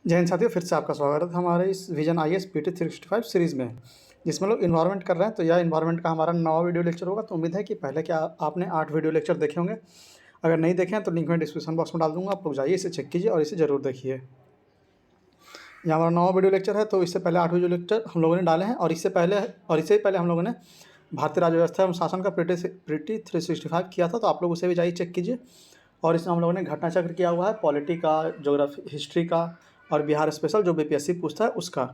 जय हिंद साथियों, फिर से आपका स्वागत है हमारे इस विजन IAS PT 365 सीरीज़ में, जिसमें लोग इन्वायरमेंट कर रहे हैं। तो यह इन्वायरमेंट का हमारा 9वां वीडियो लेक्चर होगा। तो उम्मीद है कि पहले क्या आपने 8 वीडियो लेक्चर देखे होंगे। अगर नहीं देखे हैं तो लिंक मैं डिस्क्रिप्शन बॉक्स में डाल दूंगा, आप लोग जाइए इसे चेक कीजिए और इसे ज़रूर देखिए। यह हमारा 9वां वीडियो लेक्चर है। तो इससे पहले 8 वीडियो लेक्चर हम लोगों ने डाले हैं और इससे पहले हम लोगों ने भारतीय राज्य व्यवस्था एवं शासन का PT 365 किया था। तो आप लोग उसे भी जाइए चेक कीजिए। और इसमें हम लोगों ने घटना चक्र किया हुआ है, पॉलिटी का, ज्योग्राफी, हिस्ट्री का और बिहार स्पेशल जो BPSC पूछता है उसका।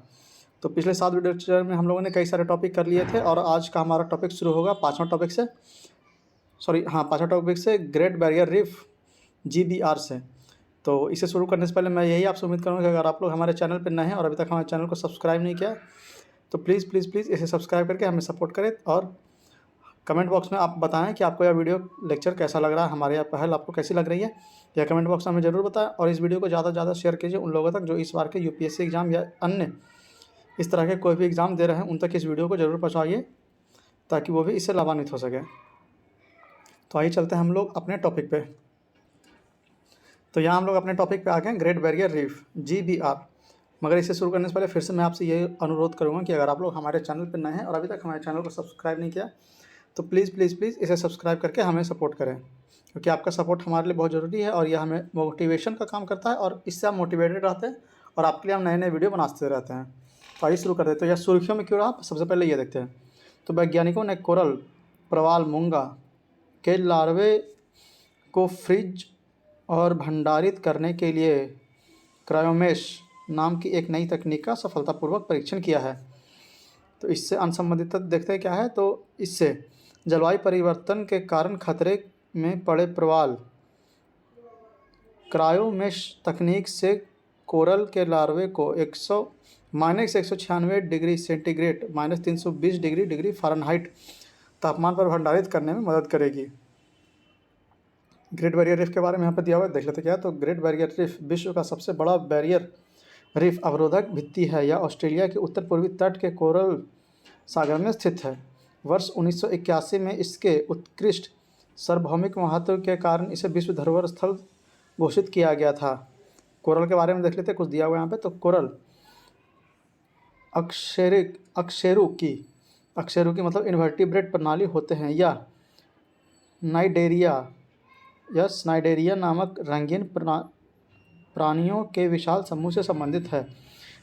तो पिछले 7 वीडियो लेक्चर में हम लोगों ने कई सारे टॉपिक कर लिए थे और आज का हमारा टॉपिक शुरू होगा पाँचवा टॉपिक से ग्रेट बैरियर रीफ GBR से। तो इसे शुरू करने से पहले मैं यही आपसे उम्मीद करूँगा कि अगर आप लोग हमारे चैनल पर नए हैं और अभी तक हमारे चैनल को सब्सक्राइब नहीं किया तो प्लीज़ प्लीज़ प्लीज़ इसे सब्सक्राइब करके हमें सपोर्ट करें और कमेंट बॉक्स में आप बताएं कि आपको यह वीडियो लेक्चर कैसा लग रहा है, हमारे यह पहल आपको कैसी लग रही है, यह कमेंट बॉक्स में हमें ज़रूर बताएं। और इस वीडियो को ज़्यादा से ज़्यादा शेयर कीजिए उन लोगों तक जो इस बार के UPSC एग्ज़ाम या अन्य इस तरह के कोई भी एग्ज़ाम दे रहे हैं, उन तक इस वीडियो को ज़रूर पहुँचाइए ताकि वो भी इससे लाभान्वित हो सके। तो आइए चलते हैं हम लोग अपने टॉपिक पे। तो यहाँ हम लोग अपने टॉपिक पे आ गए हैं, ग्रेट बैरियर रीफ GBR। मगर इसे शुरू करने से पहले फिर से मैं आपसे ये अनुरोध करूँगा कि अगर आप लोग हमारे चैनल पर नए हैं और अभी तक हमारे चैनल को सब्सक्राइब नहीं किया तो प्लीज़ प्लीज़ प्लीज़ इसे सब्सक्राइब करके हमें सपोर्ट करें, क्योंकि आपका सपोर्ट हमारे लिए बहुत ज़रूरी है और यह हमें मोटिवेशन का काम करता है और इससे आप मोटिवेटेड रहते हैं और आपके लिए हम नए नए वीडियो बनाते रहते हैं। तो आइए शुरू करते हैं। तो यह सुर्खियों में क्यों रहा, सबसे पहले ये देखते हैं। तो वैज्ञानिकों ने कोरल, प्रवाल, मूंगा के लार्वे को फ्रीज और भंडारित करने के लिए क्रायोमेश नाम की एक नई तकनीक का सफलतापूर्वक परीक्षण किया है। तो इससे अनुसंबंधित देखते हैं क्या है। तो इससे जलवायु परिवर्तन के कारण खतरे में पड़े प्रवाल क्रायोमेश तकनीक से कोरल के लार्वे को -196 डिग्री सेंटीग्रेड -320 डिग्री फ़ारेनहाइट तापमान पर भंडारित करने में मदद करेगी। ग्रेट बैरियर रीफ के बारे में यहाँ पर दिया हुआ है, देख लेते क्या है। तो ग्रेट बैरियर रीफ विश्व का सबसे बड़ा बैरियर रीफ अवरोधक भित्ति है। यह ऑस्ट्रेलिया के उत्तर पूर्वी तट के कोरल सागर में स्थित है। वर्ष 1981 में इसके उत्कृष्ट सार्वभौमिक महत्व के कारण इसे विश्व धरोहर स्थल घोषित किया गया था। कोरल के बारे में देख लेते हैं, कुछ दिया हुआ है यहाँ पे। तो कोरल अकशेरुकी मतलब इन्वर्टिब्रेट प्रणाली होते हैं या स्नाइडेरिया नामक रंगीन प्राणियों के विशाल समूह से संबंधित है।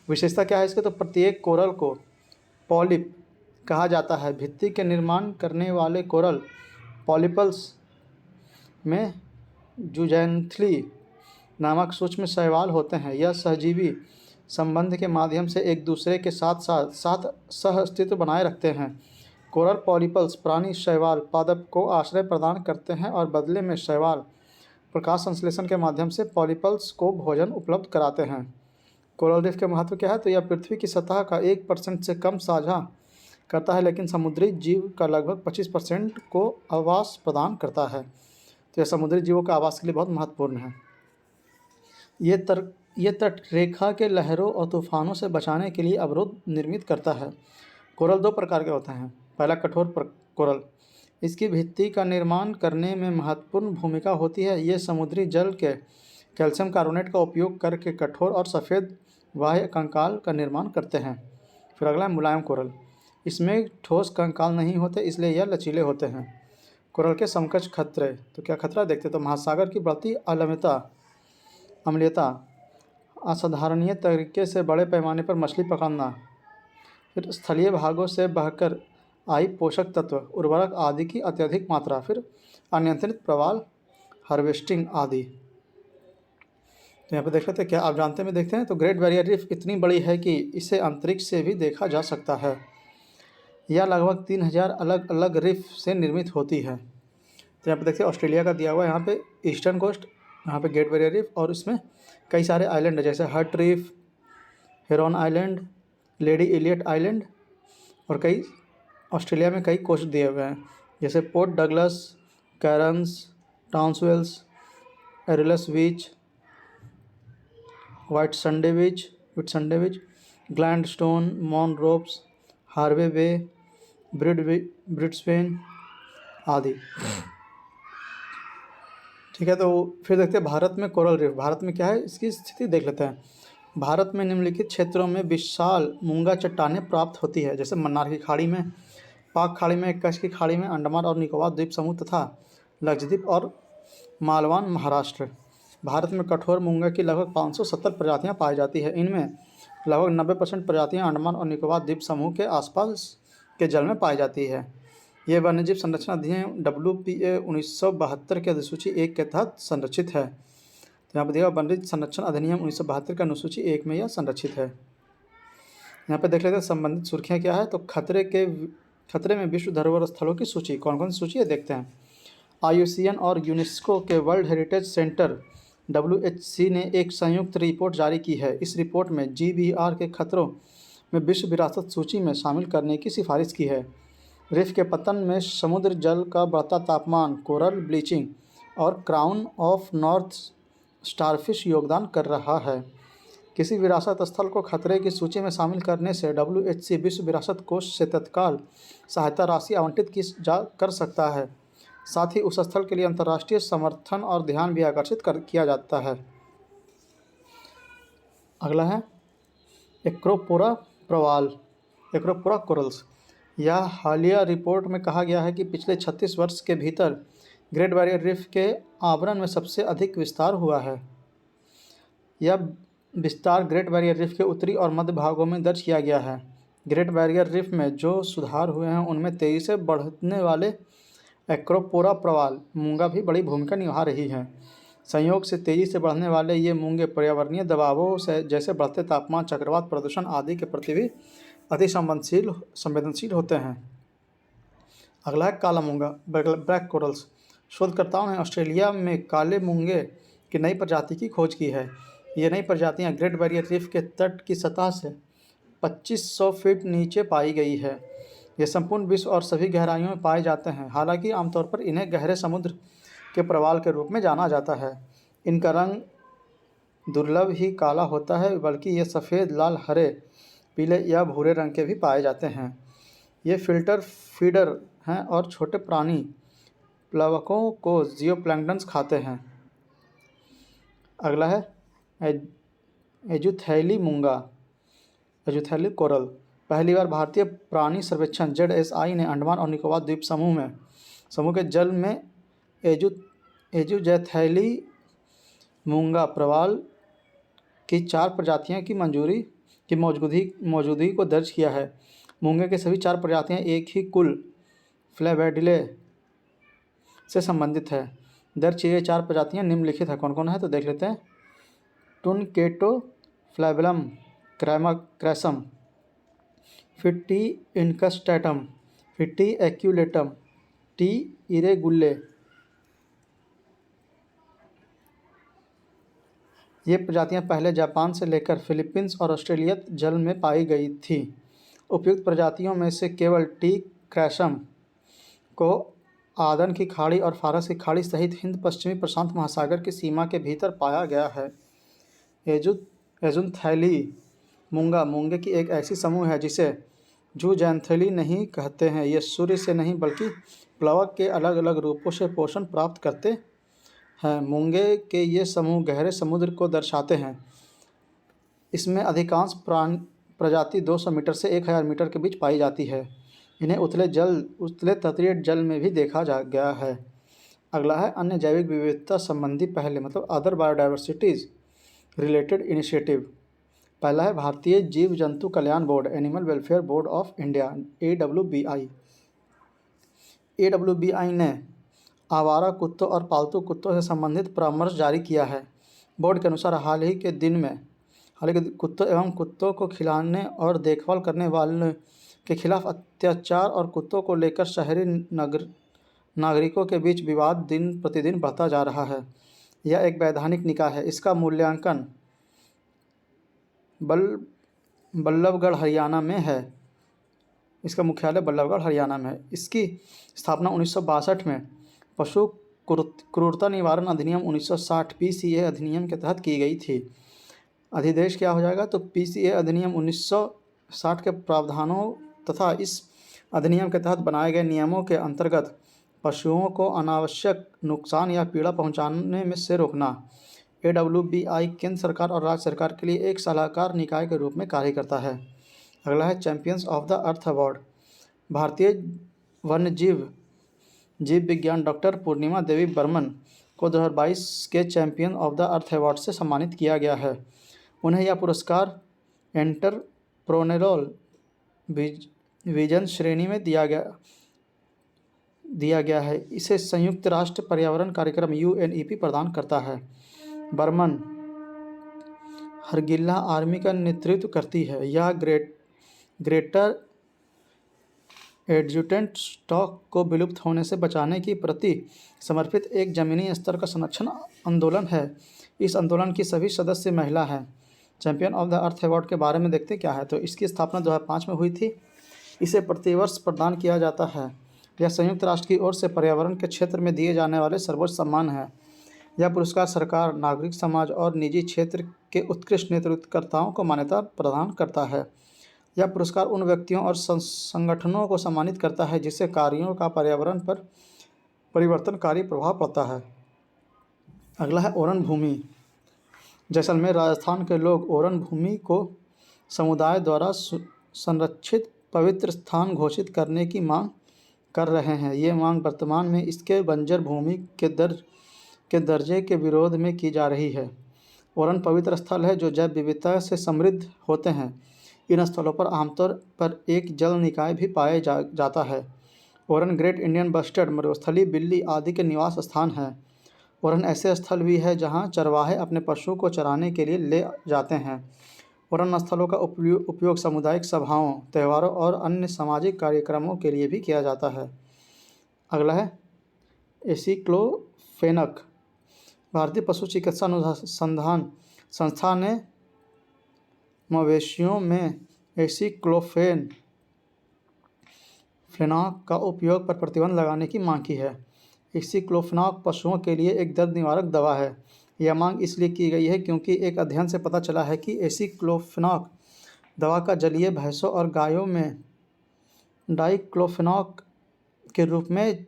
विशेषता क्या है इसके। तो प्रत्येक कोरल को पॉलिप कहा जाता है। भित्ति के निर्माण करने वाले कोरल पॉलिपल्स में जुजैंथली नामक सूक्ष्म शैवाल होते हैं। यह सहजीवी संबंध के माध्यम से एक दूसरे के साथ सह अस्तित्व बनाए रखते हैं। कोरल पॉलिपल्स प्राणी शैवाल पादप को आश्रय प्रदान करते हैं और बदले में शैवाल प्रकाश संश्लेषण के माध्यम से पॉलिपल्स को भोजन उपलब्ध कराते हैं। कोरल रीफ के महत्व क्या है। तो यह पृथ्वी की सतह का 1% से कम साझा करता है, लेकिन समुद्री जीव का लगभग 25% को आवास प्रदान करता है। तो यह समुद्री जीवों का आवास के लिए बहुत महत्वपूर्ण है। ये तट रेखा के लहरों और तूफानों से बचाने के लिए अवरोध निर्मित करता है। कोरल 2 प्रकार के होते हैं। पहला कठोर कोरल, इसकी भित्ति का निर्माण करने में महत्वपूर्ण भूमिका होती है। ये समुद्री जल के कैल्शियम कार्बोनेट का उपयोग करके कठोर और सफ़ेद बाह्य कंकाल का निर्माण करते हैं। फिर अगला है मुलायम कोरल, इसमें ठोस कंकाल नहीं होते, इसलिए यह लचीले होते हैं। कोरल के समकक्ष खतरे, तो क्या खतरा देखते। तो महासागर की बढ़ती अम्लीयता, असाधारणीय तरीके से बड़े पैमाने पर मछली पकड़ना, फिर स्थलीय भागों से बहकर आई पोषक तत्व, उर्वरक आदि की अत्यधिक मात्रा, फिर अनियंत्रित प्रवाल हार्वेस्टिंग आदि। तो यहाँ पे देख लेते हैं क्या आप जानते में देखते हैं। तो ग्रेट बैरियर रीफ इतनी बड़ी है कि इसे अंतरिक्ष से भी देखा जा सकता है। यह लगभग 3000 अलग अलग रीफ से निर्मित होती है। तो यहाँ पे देखते हैं ऑस्ट्रेलिया का दिया हुआ है, यहाँ पे ईस्टर्न कोस्ट, यहाँ पे ग्रेट बैरियर रीफ और इसमें कई सारे आइलैंड है, जैसे heart reef, Heron Island, Lady Elliot Island और कई ऑस्ट्रेलिया में कई कोस्ट दिए हुए हैं, जैसे पोर्ट डगलस, कैरन्स, टाउन्सवेल्स, एरिलस बीच, वाइट संडे बीच, ग्लैंडस्टोन, मॉनरोप्स, हार्वे बे, ब्रिस्बेन आदि। ठीक है, तो फिर देखते हैं भारत में कोरल रीफ। भारत में क्या है इसकी स्थिति देख लेते हैं। भारत में निम्नलिखित क्षेत्रों में विशाल मूंगा चट्टानें प्राप्त होती है, जैसे मन्नार की खाड़ी में, पाक खाड़ी में, कच्छ की खाड़ी में, अंडमान और निकोबार द्वीप समूह तथा लक्षद्वीप और मालवान महाराष्ट्र। भारत में कठोर मूंगा की लगभग 570 प्रजातियां पाई जाती है। इनमें लगभग 90% प्रजातियां अंडमान और निकोबार द्वीप समूह के आसपास के जल में पाई जाती है। ये वन्यजीव संरक्षण अधिनियम WPA 1972 के अधिसूची 1 के तहत संरक्षित है। तो यहाँ पर देखिए वन्यजीव संरक्षण अधिनियम 1972 का अनुसूची 1 में यह संरक्षित है। यहाँ पे देख लेते हैं संबंधित सुर्खियाँ क्या है। तो खतरे में विश्व धरोहर स्थलों की सूची, कौन कौन सी सूची है देखते हैं। IUCN और यूनेस्को के वर्ल्ड हेरिटेज सेंटर WHC ने एक संयुक्त रिपोर्ट जारी की है। इस रिपोर्ट में GBR के खतरों में विश्व विरासत सूची में शामिल करने की सिफारिश की है। रिफ के पतन में समुद्र जल का बढ़ता तापमान, कोरल ब्लीचिंग और क्राउन ऑफ नॉर्थ स्टारफिश योगदान कर रहा है। किसी विरासत स्थल को खतरे की सूची में शामिल करने से WHC विश्व विरासत कोष से तत्काल सहायता राशि आवंटित कर सकता है। साथ ही उस स्थल के लिए अंतर्राष्ट्रीय समर्थन और ध्यान भी आकर्षित किया जाता है। अगला है एक्रोपोरा प्रवाल, एक्रोपोरा कोरल्स। यह हालिया रिपोर्ट में कहा गया है कि पिछले 36 वर्ष के भीतर ग्रेट बैरियर रीफ के आवरण में सबसे अधिक विस्तार हुआ है। यह विस्तार ग्रेट बैरियर रीफ के उत्तरी और मध्य भागों में दर्ज किया गया है। ग्रेट बैरियर रीफ में जो सुधार हुए हैं उनमें तेजी से बढ़ने वाले एक्रोपोरा प्रवाल मूंगा भी बड़ी भूमिका निभा रही है। संयोग से तेजी से बढ़ने वाले ये मूंगे पर्यावरणीय दबावों से जैसे बढ़ते तापमान, चक्रवात, प्रदूषण आदि के प्रति भी अति संवेदनशील होते हैं। अगला है काला मूंगा, ब्लैक कोरल्स। शोधकर्ताओं ने ऑस्ट्रेलिया में काले मूंगे की नई प्रजाति की खोज की है। ये नई प्रजातियां ग्रेट बैरियर रीफ के तट की सतह से 2500 फीट नीचे पाई गई है। ये संपूर्ण विश्व और सभी गहराइयों में पाए जाते हैं। हालांकि आमतौर पर इन्हें गहरे समुद्र के प्रवाल के रूप में जाना जाता है। इनका रंग दुर्लभ ही काला होता है, बल्कि ये सफ़ेद, लाल, हरे, पीले या भूरे रंग के भी पाए जाते हैं। ये फिल्टर फीडर हैं और छोटे प्राणी प्लवकों को जियोप्लैंक्टन्स खाते हैं। अगला है एजुथैली मूंगा, एजुथैली कोरल। पहली बार भारतीय प्राणी सर्वेक्षण ZSI ने अंडमान और निकोबार द्वीप समूह के जल में एजुथैली मूंगा प्रवाल की 4 प्रजातियों की मौजूदगी को दर्ज किया है। मूंगे के सभी 4 प्रजातियां एक ही कुल फ्लेविडिले से संबंधित है। दर्ज की गई 4 प्रजातियां निम्नलिखित है, कौन कौन है तो देख लेते हैं। टुनकेटो फ्लैबलम क्रैसम, फिट्टी इनकस्टैटम, फिट्टी एक्यूलेटम, टी इरेगुले। ये प्रजातियां पहले जापान से लेकर फिलीपींस और ऑस्ट्रेलिया जल में पाई गई थी। उपयुक्त प्रजातियों में से केवल टी क्रैसम को आदन की खाड़ी और फारस की खाड़ी सहित हिंद पश्चिमी प्रशांत महासागर की सीमा के भीतर पाया गया है। एजुथैली मूंगा मूंगे की एक ऐसी समूह है जिसे जूजैंथैली नहीं कहते हैं। ये सूर्य से नहीं बल्कि प्लवक के अलग अलग रूपों से पोषण प्राप्त करते हैं। मूंगे के ये समूह गहरे समुद्र को दर्शाते हैं। इसमें अधिकांश प्रजाति 200 मीटर से 1000 मीटर के बीच पाई जाती है। इन्हें उतले तटीय जल में भी देखा गया है। अगला है अन्य जैविक विविधता संबंधी पहले, मतलब अदर बायोडाइवर्सिटीज़ रिलेटेड इनिशिएटिव। पहला है भारतीय जीव जंतु कल्याण बोर्ड, animal welfare board of India, AWBI। AWBI ने आवारा कुत्तों और पालतू कुत्तों से संबंधित परामर्श जारी किया है। बोर्ड के अनुसार हाल ही के कुत्तों एवं कुत्तों को खिलाने और देखभाल करने वालों के खिलाफ अत्याचार और कुत्तों को लेकर शहरी नागरिकों के बीच विवाद दिन प्रतिदिन बढ़ता जा रहा है। यह एक वैधानिक निकाय है। इसका मूल्यांकन बल्लभगढ़ हरियाणा में है। इसका मुख्यालय बल्लभगढ़ हरियाणा में है। इसकी स्थापना 1962 में पशु क्रूरता निवारण अधिनियम 1960 PCA अधिनियम के तहत की गई थी। अधिदेश क्या हो जाएगा तो PCA अधिनियम 1960 के प्रावधानों तथा इस अधिनियम के तहत बनाए गए नियमों के अंतर्गत पशुओं को अनावश्यक नुकसान या पीड़ा पहुंचाने में से रोकना। AWBI केंद्र सरकार और राज्य सरकार के लिए एक सलाहकार निकाय के रूप में कार्य करता है। अगला है champions of the earth award. भारतीय वन्यजीव जीव विज्ञान डॉक्टर पूर्णिमा देवी बर्मन को 2022 के champion of the earth award से सम्मानित किया गया है। उन्हें यह पुरस्कार एंटरप्रेन्योरल विजन श्रेणी में दिया गया है। इसे संयुक्त राष्ट्र पर्यावरण कार्यक्रम UNEP प्रदान करता है। बर्मन हरगिल्ला आर्मी का नेतृत्व करती है। यह ग्रेटर एडजुटेंट स्टॉक को विलुप्त होने से बचाने की प्रति समर्पित एक जमीनी स्तर का संरक्षण आंदोलन है। इस आंदोलन की सभी सदस्य महिला हैं। Champion of the earth award के बारे में देखते क्या है, तो इसकी स्थापना 2005 में हुई थी। इसे प्रतिवर्ष प्रदान किया जाता है। यह संयुक्त राष्ट्र की ओर से पर्यावरण के क्षेत्र में दिए जाने वाले सर्वोच्च सम्मान है। यह पुरस्कार सरकार, नागरिक समाज और निजी क्षेत्र के उत्कृष्ट नेतृत्वकर्ताओं को मान्यता प्रदान करता है। यह पुरस्कार उन व्यक्तियों और संगठनों को सम्मानित करता है जिससे कार्यों का पर्यावरण पर परिवर्तनकारी प्रभाव पड़ता है। अगला है ओरन भूमि। जैसलमेर राजस्थान के लोग ओरन भूमि को समुदाय द्वारा संरक्षित पवित्र स्थान घोषित करने की मांग कर रहे हैं। ये मांग वर्तमान में इसके बंजर भूमि के दर्जे के विरोध में की जा रही है। ओरन पवित्र स्थल है जो जैव विविधता से समृद्ध होते हैं। इन स्थलों पर आमतौर पर एक जल निकाय भी पाया जाता है। ओरन ग्रेट इंडियन बस्टर्ड, मरुस्थलीय बिल्ली आदि के निवास स्थान हैं। ओरन ऐसे स्थल भी है जहां चरवाहे अपने पशुओं को चराने के लिए ले जाते हैं। ओरन स्थलों का उपयोग सामुदायिक सभाओं, त्योहारों और अन्य सामाजिक कार्यक्रमों के लिए भी किया जाता है। अगला है एसिक्लोफेनक। भारतीय पशु चिकित्सा अनुसंधान संस्था ने मवेशियों में एसिक्लोफेनाक का उपयोग पर प्रतिबंध लगाने की मांग की है। एसिक्लोफेनाक पशुओं के लिए एक दर्द निवारक दवा है। यह मांग इसलिए की गई है क्योंकि एक अध्ययन से पता चला है कि एसिक्लोफेनाक दवा का जलीय भैंसों और गायों में डाइक्लोफेनाक के रूप में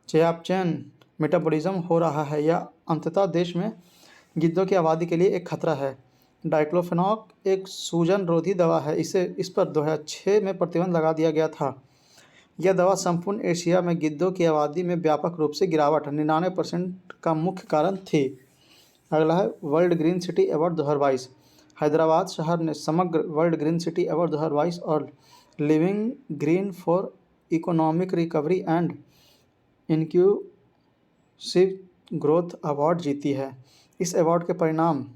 चयापचयन मेटाबॉलिज्म हो रहा है। यह अंततः देश में गिद्धों की आबादी के लिए एक खतरा है। डाइक्लोफेनाक एक सूजन रोधी दवा है। इस पर 2006 में प्रतिबंध लगा दिया गया था। यह दवा संपूर्ण एशिया में गिद्धों की आबादी में व्यापक रूप से गिरावट 99% का मुख्य कारण थी। अगला है world green city award 2022। Hyderabad शहर ने समग्र वर्ल्ड ग्रीन सिटी अवार्ड 2022 और living green for economic recovery and inclusive growth award जीती है। इस अवार्ड के परिणाम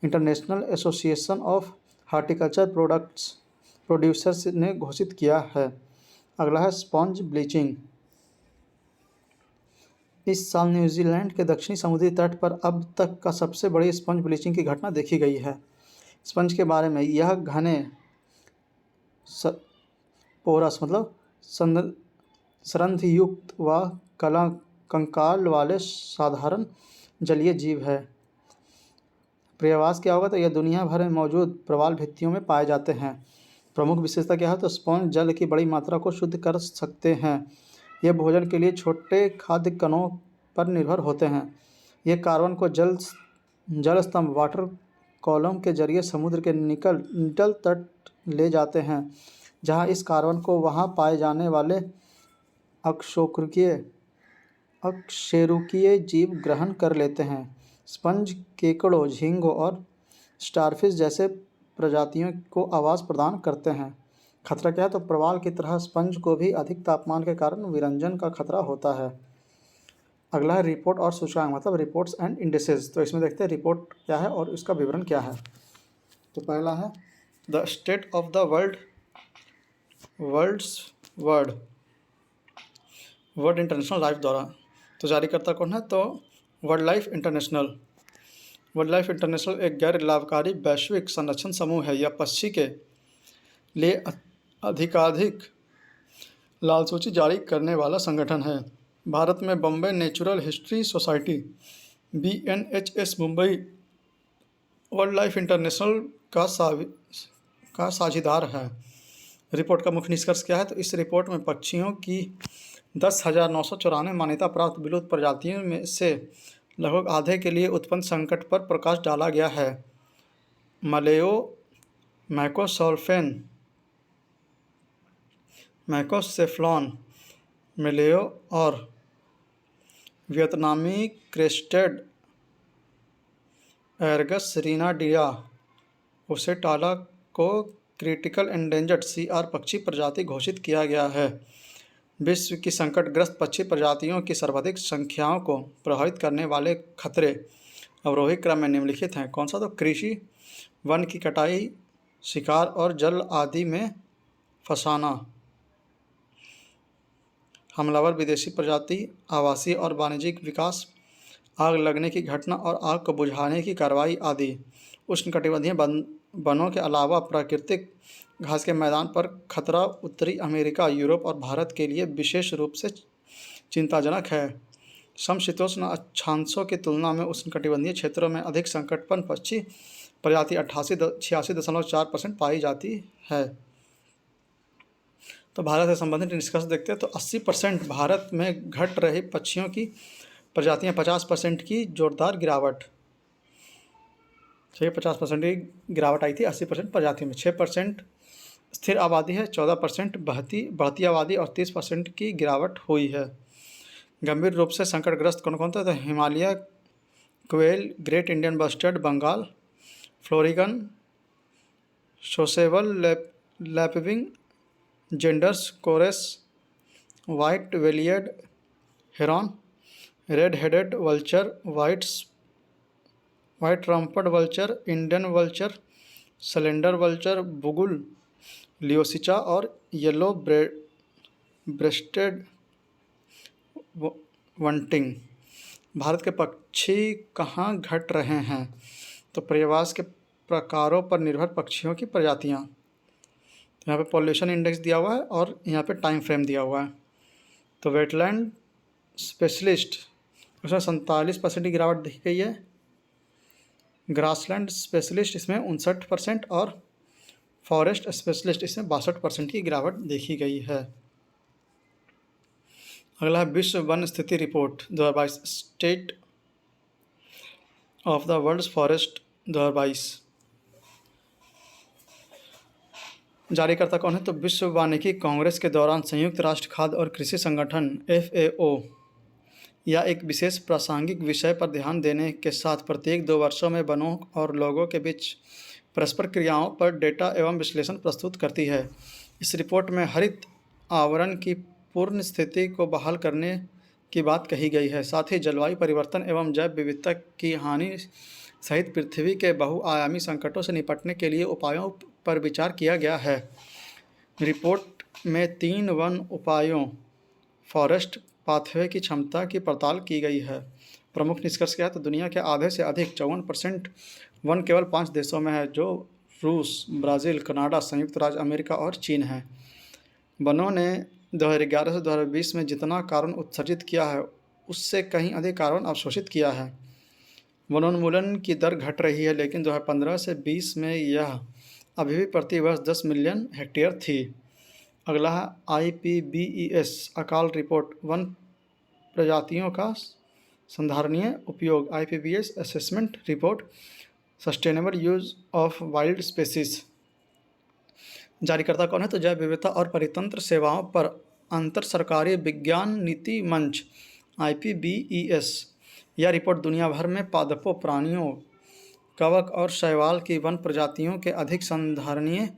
international association of horticulture producers ने घोषित किया है। अगला है स्पंज ब्लीचिंग। इस साल न्यूजीलैंड के दक्षिणी समुद्री तट पर अब तक का सबसे बड़ी स्पंज ब्लीचिंग की घटना देखी गई है। स्पंज के बारे में, यह घने पोरस मतलब संरंध्रयुक्त व कंकाल वाले साधारण जलीय जीव है। पर्यावास क्या होगा, तो यह दुनिया भर में मौजूद प्रवाल भित्तियों में पाए जाते हैं। प्रमुख विशेषता क्या है, तो स्पॉन्ज जल की बड़ी मात्रा को शुद्ध कर सकते हैं। ये भोजन के लिए छोटे खाद्य कणों पर निर्भर होते हैं। ये कार्बन को जल स्तंभ वाटर कॉलम के जरिए समुद्र के निकल तट ले जाते हैं, जहां इस कार्बन को वहां पाए जाने वाले अकशेरुकीय जीव ग्रहण कर लेते हैं। स्पंज केकड़ों, झींगों और स्टारफिश जैसे प्रजातियों को आवास प्रदान करते हैं। खतरा क्या है, तो प्रवाल की तरह स्पंज को भी अधिक तापमान के कारण विरंजन का खतरा होता है। अगला है रिपोर्ट और सूचकांक मतलब रिपोर्ट्स एंड इंडिसेस। तो इसमें देखते हैं रिपोर्ट क्या है और इसका विवरण क्या है। तो पहला है the state of the world international life द्वारा। तो जारीकर्ता कौन है, तो वर्ल्ड लाइफ इंटरनेशनल एक गैर लाभकारी वैश्विक संरक्षण समूह है। यह पक्षी के लिए अधिकाधिक लाल सूची जारी करने वाला संगठन है। भारत में Bombay natural history society BNHS Mumbai world life international का साझीदार है। रिपोर्ट का मुख्य निष्कर्ष क्या है, तो इस रिपोर्ट में पक्षियों की 10,994 मान्यता प्राप्त विलुप्त प्रजातियों में से लगभग आधे के लिए उत्पन्न संकट पर प्रकाश डाला गया है। मलेयो मैकोसोल्फेन, मैकोसेफ्लॉन, मलेयो और वियतनामी क्रेस्टेड एर्गस रिनाडिया ओसेटाला को क्रिटिकल एंडेंजर्ड CR पक्षी प्रजाति घोषित किया गया है। विश्व की संकटग्रस्त पक्षी प्रजातियों की सर्वाधिक संख्याओं को प्रभावित करने वाले खतरे अवरोही क्रम में निम्नलिखित हैं। कौन सा? तो कृषि, वन की कटाई, शिकार और जल आदि में फंसाना, हमलावर विदेशी प्रजाति, आवासीय और वाणिज्यिक विकास, आग लगने की घटना और आग को बुझाने की कार्रवाई आदि। उष्णकटिबंधीय वनों के अलावा प्राकृतिक घास के मैदान पर खतरा उत्तरी अमेरिका, यूरोप और भारत के लिए विशेष रूप से चिंताजनक है। समशीतोष्ण अक्षांशों की तुलना में उष्णकटिबंधीय क्षेत्रों में अधिक संकटपन पक्षी प्रजाति 86.4% पाई जाती है। तो भारत से संबंधित निष्कर्ष देखते हैं तो 80% भारत में घट रही पक्षियों की प्रजातियां, 50% की जोरदार गिरावट, 50% की गिरावट आई थी 80% प्रजातियों में। 6% स्थिर आबादी है, 14% बढ़ती आबादी और 30% की गिरावट हुई है। गंभीर रूप से संकटग्रस्त कौन कौन था? तो Himalayan quail, great Indian bustard Bengal, florican, sociable lapwing, Jerdon's courser, white bellied heron, red headed vulture, white rumped vulture, Indian vulture, slender vulture, Bugun, liocichla और येलो ब्रेस्टेड वंटिंग। भारत के पक्षी कहाँ घट रहे हैं? तो पर्यावास के प्रकारों पर निर्भर पक्षियों की प्रजातियाँ। यहाँ पे पॉल्यूशन इंडेक्स दिया हुआ है और यहाँ पे टाइम फ्रेम दिया हुआ है। तो वेटलैंड स्पेशलिस्ट उसमें 47% की गिरावट देखी गई है। ग्रासलैंड स्पेशलिस्ट इसमें 59% और फॉरेस्ट स्पेशलिस्ट इसमें 62% की गिरावट देखी गई है। अगला है विश्व वन स्थिति report 2022, state of the world forest 2022। जारीकर्ता कौन है? तो विश्व वानिकी कांग्रेस के दौरान संयुक्त राष्ट्र खाद्य और कृषि संगठन FAO या एक विशेष प्रासंगिक विषय पर ध्यान देने के साथ प्रत्येक 2 वर्षों में वनों और लोगों के बीच परस्पर क्रियाओं पर डेटा एवं विश्लेषण प्रस्तुत करती है। इस रिपोर्ट में हरित आवरण की पूर्ण स्थिति को बहाल करने की बात कही गई है। साथ ही जलवायु परिवर्तन एवं जैव विविधता की हानि सहित पृथ्वी के बहुआयामी संकटों से निपटने के लिए उपायों पर विचार किया गया है। रिपोर्ट में 3 वन उपायों फॉरेस्ट पाथवे की क्षमता की पड़ताल की गई है। प्रमुख निष्कर्ष क्या है? तो दुनिया के आधे से अधिक 54% वन केवल 5 देशों में है, जो रूस, ब्राज़ील, कनाडा, संयुक्त राज्य अमेरिका और चीन है। वनों ने 2011 से 2020 में जितना कार्बन उत्सर्जित किया है उससे कहीं अधिक कार्बन अवशोषित किया है। वनोन्मूलन की दर घट रही है, लेकिन 2015 से 20 में यह अभी भी प्रति वर्ष 10 मिलियन हेक्टेयर थी। अगला है IPBES अकाल रिपोर्ट, वन प्रजातियों का संधारणीय उपयोग। IPBES assessment report, sustainable use of wild species. जारीकर्ता कौन है? तो जैव विविधता और परितंत्र सेवाओं पर अंतर सरकारी विज्ञान नीति मंच IPBES। यह रिपोर्ट दुनिया भर में पादपों, प्राणियों, कवक और शैवाल की वन प्रजातियों के अधिक संधारणीय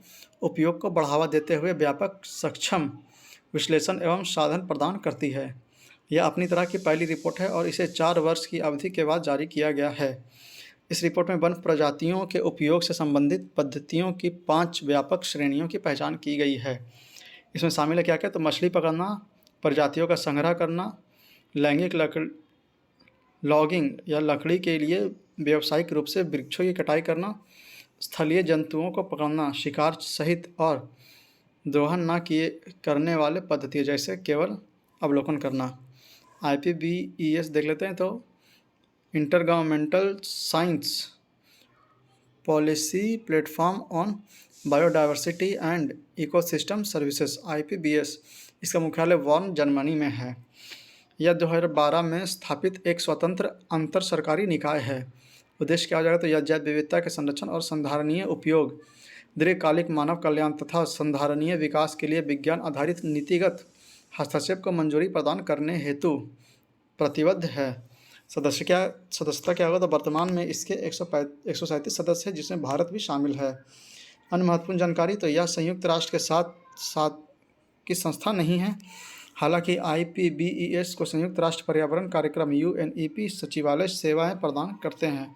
उपयोग को बढ़ावा देते हुए व्यापक, सक्षम विश्लेषण एवं साधन प्रदान करती है। यह अपनी तरह की पहली रिपोर्ट है और इसे 4 वर्ष की अवधि के बाद जारी किया गया है। इस रिपोर्ट में वन प्रजातियों के उपयोग से संबंधित पद्धतियों की 5 व्यापक श्रेणियों की पहचान की गई है। इसमें शामिल है क्या क्या? तो मछली पकड़ना, प्रजातियों का संग्रह करना, लैंगिक लॉगिंग या लकड़ी के लिए व्यावसायिक रूप से वृक्षों की कटाई करना, स्थलीय जंतुओं को पकड़ना, शिकार सहित और दोहन न किए करने वाले पद्धतियाँ जैसे केवल अवलोकन करना। IPBES देख लेते हैं तो intergovernmental science policy platform on biodiversity and ecosystem services IPBES। इसका मुख्यालय बर्न, जर्मनी में है। यह 2012 में स्थापित एक स्वतंत्र अंतर सरकारी निकाय है। उद्देश्य क्या हो जाएगा, तो यह जैव विविधता के संरक्षण और संधारणीय उपयोग, दीर्घकालिक मानव कल्याण तथा संधारणीय विकास के लिए विज्ञान आधारित नीतिगत हस्तक्षेप को मंजूरी प्रदान करने हेतु प्रतिबद्ध है। सदस्यता क्या होगा, तो वर्तमान में इसके 137 सदस्य हैं, जिसमें भारत भी शामिल है। अन्य महत्वपूर्ण जानकारी, तो यह संयुक्त राष्ट्र के साथ साथ की संस्था नहीं है। हालांकि IPBES को संयुक्त राष्ट्र पर्यावरण कार्यक्रम UNEP सचिवालय सेवाएं प्रदान करते हैं।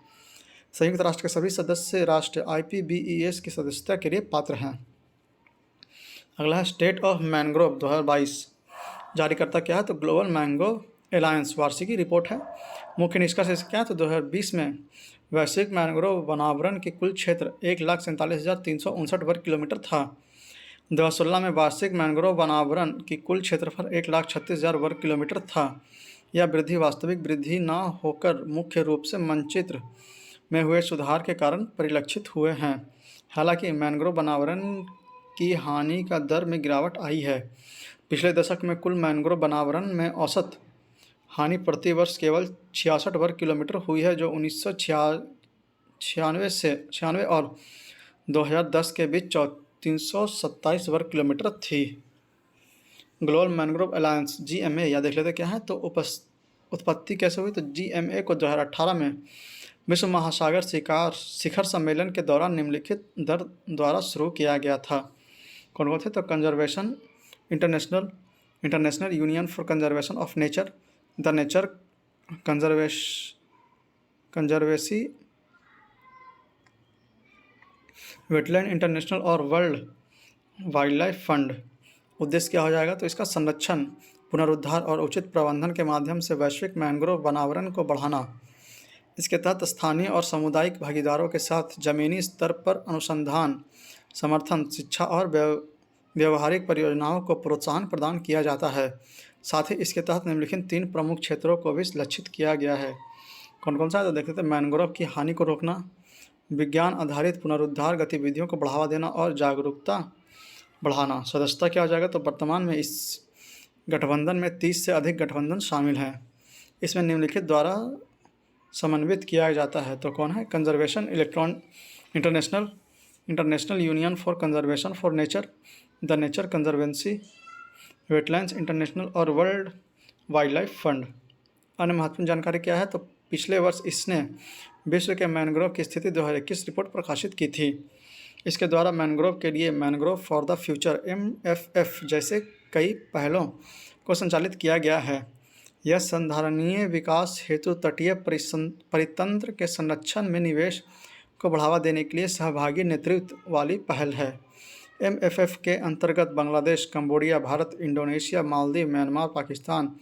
संयुक्त राष्ट्र के सभी सदस्य राष्ट्र IPBES की सदस्यता के लिए पात्र हैं। अगला है स्टेट ऑफ मैंग्रोव 2022। जारीकर्ता क्या है, तो ग्लोबल मैंगो एलायंस वार्षिकी रिपोर्ट है। मुख्य निष्कर्ष क्या है, तो 2020 में वैश्विक मैंग्रोव वनावरण के कुल क्षेत्र 1,47,359 वर्ग किलोमीटर था। 2016 में वार्षिक मैंग्रोव वनावरण की कुल क्षेत्रफल 1,36,000 वर्ग किलोमीटर था। यह वृद्धि वास्तविक वृद्धि न होकर मुख्य रूप से मानचित्र में हुए सुधार के कारण परिलक्षित हुए हैं। हालांकि मैंग्रोव वनावरण की हानि का दर में गिरावट आई है। पिछले दशक में कुल मैंग्रोव वनावरण में औसत हानि प्रति वर्ष केवल 66 वर्ग किलोमीटर हुई है, जो 1996 और 2010 के बीच 327 वर्ग किलोमीटर थी। ग्लोबल मैंग्रोव अलायंस GMA या देख लेते क्या है, तो उत्पत्ति कैसे हुई, तो GMA को 2018 में विश्व महासागर शिखर सम्मेलन के दौरान निम्नलिखित दर द्वारा शुरू किया गया था। कौन कौन थे, तो conservation international union for conservation of nature, the nature conservancy, wetland international और वर्ल्ड वाइल्ड लाइफ फंड। उद्देश्य क्या हो जाएगा, तो इसका संरक्षण, पुनरुद्धार और उचित प्रबंधन के माध्यम से वैश्विक मैंग्रोव वनावरण को बढ़ाना। इसके तहत स्थानीय और सामुदायिक भागीदारों के साथ जमीनी स्तर पर अनुसंधान, समर्थन, शिक्षा और व्यवहारिक परियोजनाओं को प्रोत्साहन प्रदान किया जाता है। साथ ही इसके तहत निम्नलिखित 3 प्रमुख क्षेत्रों को भी लक्षित किया गया है। कौन कौन सा है, तो देखते थे मैंग्रोव की हानि को रोकना, विज्ञान आधारित पुनरुद्धार गतिविधियों को बढ़ावा देना और जागरूकता बढ़ाना। सदस्यता क्या हो जाएगा, तो वर्तमान में इस गठबंधन में 30 से अधिक गठबंधन शामिल हैं। इसमें निम्नलिखित द्वारा समन्वित किया जाता है। तो कौन है, conservation international union for conservation for nature, the nature conservancy, wetlands international और वर्ल्ड वाइल्ड लाइफ फंड। अन्य महत्वपूर्ण जानकारी क्या है, तो पिछले वर्ष इसने विश्व के मैंग्रोव की स्थिति 2021 रिपोर्ट प्रकाशित की थी। इसके द्वारा मैंग्रोव के लिए mangrove for the future MFF जैसे कई पहलों को संचालित किया गया है। यह संधारणीय विकास हेतु तटीय परितंत्र के संरक्षण में निवेश को बढ़ावा देने के लिए सहभागी नेतृत्व वाली पहल है। MFF के अंतर्गत Bangladesh, Cambodia, Bharat, Indonesia, Maldives, Myanmar, Pakistan,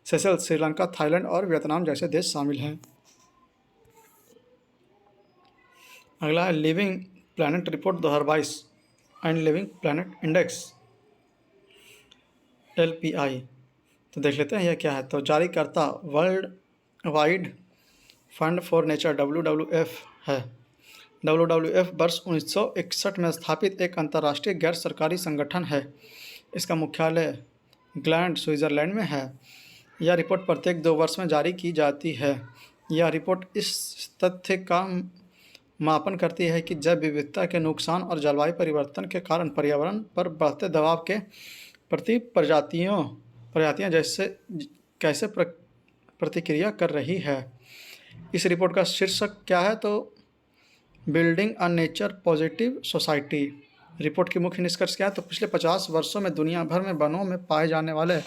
Seychelles, Sri Lanka, Thailand और वियतनाम जैसे देश शामिल हैं। अगला है living planet report 2022 and living planet index LPI। तो देख लेते हैं यह क्या है, तो जारीकर्ता world wide fund for nature WWF है। WWF वर्ष 1961 में स्थापित एक अंतर्राष्ट्रीय गैर सरकारी संगठन है। इसका मुख्यालय ग्लैंड, स्विट्जरलैंड में है। यह रिपोर्ट प्रत्येक 2 वर्ष में जारी की जाती है। यह रिपोर्ट इस तथ्य का मापन करती है कि जैव विविधता के नुकसान और जलवायु परिवर्तन के कारण पर्यावरण पर बढ़ते दबाव के प्रति प्रजातियां जैसे कैसे प्रतिक्रिया कर रही है। इस रिपोर्ट का शीर्षक क्या है, तो building a nature positive society. Report की मुख्य निष्कर्ष क्या है, तो पिछले 50 वर्षों में दुनिया भर में वनों में पाए जाने वाले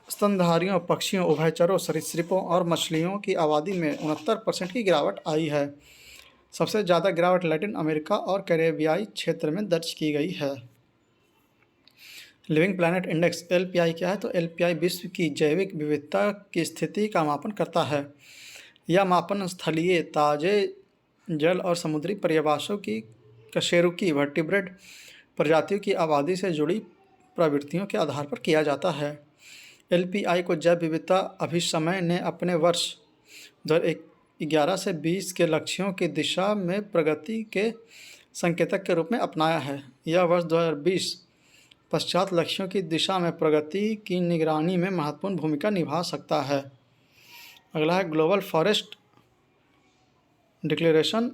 स्तनधारियों, पक्षियों, उभयचरों, सरीसृपों और मछलियों की आबादी में 69% की गिरावट आई है। सबसे ज़्यादा गिरावट लैटिन अमेरिका और कैरेबियाई क्षेत्र में दर्ज की गई है। लिविंग प्लैनेट इंडेक्स LPI क्या है, तो LPI विश्व की जैविक विविधता की स्थिति का मापन करता है। यह मापन स्थलीय, ताजे जल और समुद्री पर्यावासों की कशेरुकी वर्टिब्रेट प्रजातियों की आबादी से जुड़ी प्रवृत्तियों के आधार पर किया जाता है। LPI को जैव विविधता अभिसमय ने अपने वर्ष 2011 से 20 के लक्ष्यों की दिशा में प्रगति के संकेतक के रूप में अपनाया है। यह वर्ष 2020 पश्चात लक्ष्यों की दिशा में प्रगति की निगरानी में महत्वपूर्ण भूमिका निभा सकता है। अगला है global forest declaration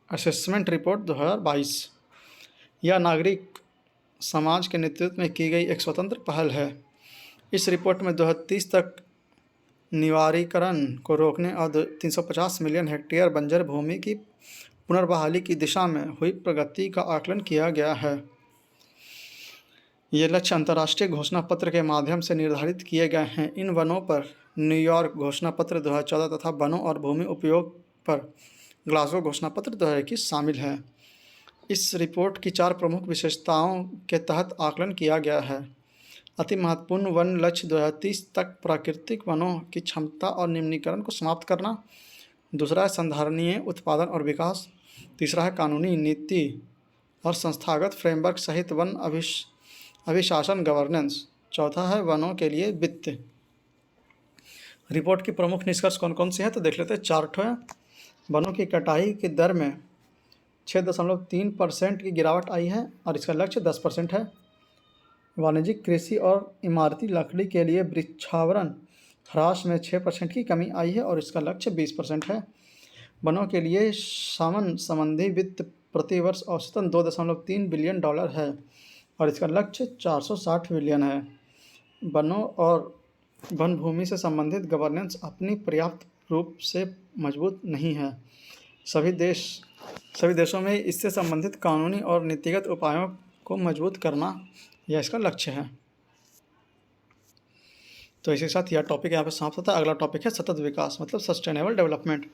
assessment report 2022। यह नागरिक समाज के नेतृत्व में की गई एक स्वतंत्र पहल है। इस रिपोर्ट में 2030 तक निवारीकरण को रोकने और 350 मिलियन हेक्टेयर बंजर भूमि की पुनर्बहाली की दिशा में हुई प्रगति का आकलन किया गया है। ये लक्ष्य अंतर्राष्ट्रीय घोषणा पत्र के माध्यम से निर्धारित किए गए हैं। इन वनों पर न्यूयॉर्क घोषणा पत्र 2014 तथा वनों और भूमि उपयोग पर ग्लासगो घोषणा पत्र 2021 शामिल है। इस रिपोर्ट की 4 प्रमुख विशेषताओं के तहत आकलन किया गया है। अति महत्वपूर्ण वन लक्ष्य 2030 तक प्राकृतिक वनों की क्षमता और निम्नीकरण को समाप्त करना। दूसरा है संधारणीय उत्पादन और विकास। तीसरा है कानूनी नीति और संस्थागत फ्रेमवर्क सहित वन अभिशासन गवर्नेंस। चौथा है वनों के लिए वित्त। रिपोर्ट की प्रमुख निष्कर्ष कौन कौन से हैं तो देख लेते हैं। 4 ठो है। वनों की कटाई की दर में 6.3% की गिरावट आई है और इसका लक्ष्य 10% है। वाणिज्यिक कृषि और इमारती लकड़ी के लिए वृक्षावरण ह्रास में 6% की कमी आई है और इसका लक्ष्य 20% है। वनों के लिए सामन संबंधी वित्त प्रति वर्ष औसतन $2.3 बिलियन है और इसका लक्ष्य 460 बिलियन है। वनों और वन भूमि से संबंधित गवर्नेंस अपनी पर्याप्त रूप से मजबूत नहीं है। सभी देशों में इससे संबंधित कानूनी और नीतिगत उपायों को मजबूत करना यह इसका लक्ष्य है। तो इसी के साथ यह टॉपिक यहाँ पे समाप्त होता है। अगला टॉपिक है सतत विकास मतलब सस्टेनेबल डेवलपमेंट।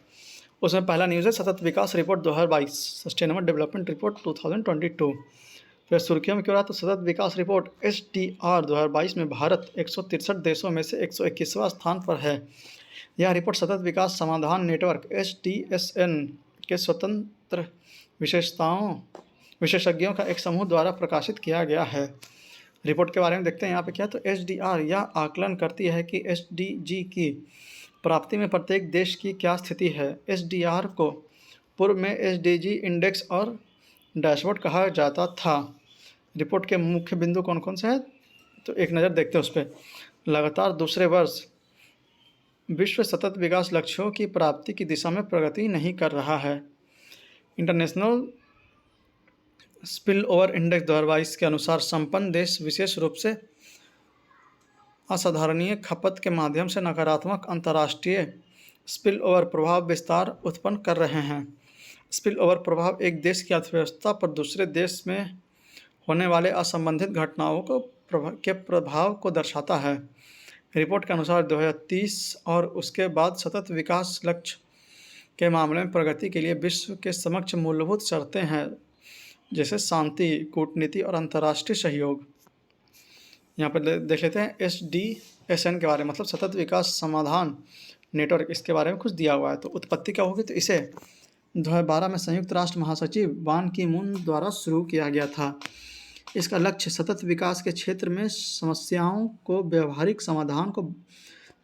उसमें पहला न्यूज़ है सतत विकास रिपोर्ट 2022 सस्टेनेबल डेवलपमेंट रिपोर्ट 2022। फिर सुर्खियों में क्यों रहा तो सतत विकास रिपोर्ट SDR 2022 में भारत 163 देशों में से 121वां स्थान पर है। यह रिपोर्ट सतत विकास समाधान नेटवर्क SDSN के स्वतंत्र विशेषज्ञों का एक समूह द्वारा प्रकाशित किया गया है। रिपोर्ट के बारे में देखते हैं यहाँ पे क्या। तो SDR यह आकलन करती है कि SDG की प्राप्ति में प्रत्येक देश की क्या स्थिति है। SDR को पूर्व में SDG इंडेक्स और डैशबोर्ड कहा जाता था। रिपोर्ट के मुख्य बिंदु कौन कौन से हैं तो एक नज़र देखते हैं उस पर। लगातार दूसरे वर्ष विश्व सतत विकास लक्ष्यों की प्राप्ति की दिशा में प्रगति नहीं कर रहा है। इंटरनेशनल स्पिल ओवर इंडेक्स 2022 के अनुसार संपन्न देश विशेष रूप से असाधारणीय खपत के माध्यम से नकारात्मक अंतर्राष्ट्रीय स्पिल ओवर प्रभाव विस्तार उत्पन्न कर रहे हैं। स्पिल ओवर प्रभाव एक देश की अर्थव्यवस्था पर दूसरे देश में होने वाले असंबंधित घटनाओं के प्रभाव को दर्शाता है। रिपोर्ट के अनुसार 2030 और उसके बाद सतत विकास लक्ष्य के मामले में प्रगति के लिए विश्व के समक्ष मूलभूत शर्तें हैं जैसे शांति, कूटनीति और अंतर्राष्ट्रीय सहयोग। यहाँ पर देख लेते हैं SDSN के बारे में मतलब सतत विकास समाधान नेटवर्क, इसके बारे में कुछ दिया हुआ है। तो उत्पत्ति क्या होगी तो इसे 2012 में संयुक्त राष्ट्र महासचिव बान की मून द्वारा शुरू किया गया था। इसका लक्ष्य सतत विकास के क्षेत्र में समस्याओं को व्यवहारिक समाधान को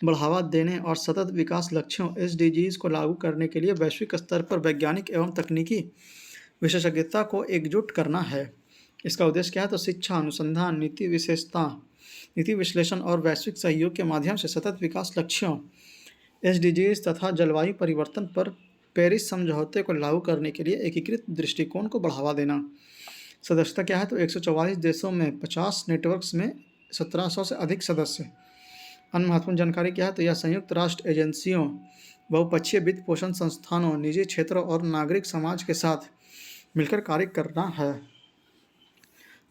बढ़ावा देने और सतत विकास लक्ष्यों SDGs को लागू करने के लिए वैश्विक स्तर पर वैज्ञानिक एवं तकनीकी विशेषज्ञता को एकजुट करना है। इसका उद्देश्य क्या है तो शिक्षा, अनुसंधान, नीति विश्लेषण और वैश्विक सहयोग के माध्यम से सतत विकास लक्ष्यों SDGs तथा जलवायु परिवर्तन पर पेरिस समझौते को लागू करने के लिए एकीकृत दृष्टिकोण को बढ़ावा देना। सदस्यता क्या है तो 144 देशों में 50 नेटवर्क्स में 1700 से अधिक सदस्य। अन्य महत्वपूर्ण जानकारी क्या है तो यह संयुक्त राष्ट्र एजेंसियों, बहुपक्षीय वित्त पोषण संस्थानों, निजी क्षेत्रों और नागरिक समाज के साथ मिलकर कार्य करना है।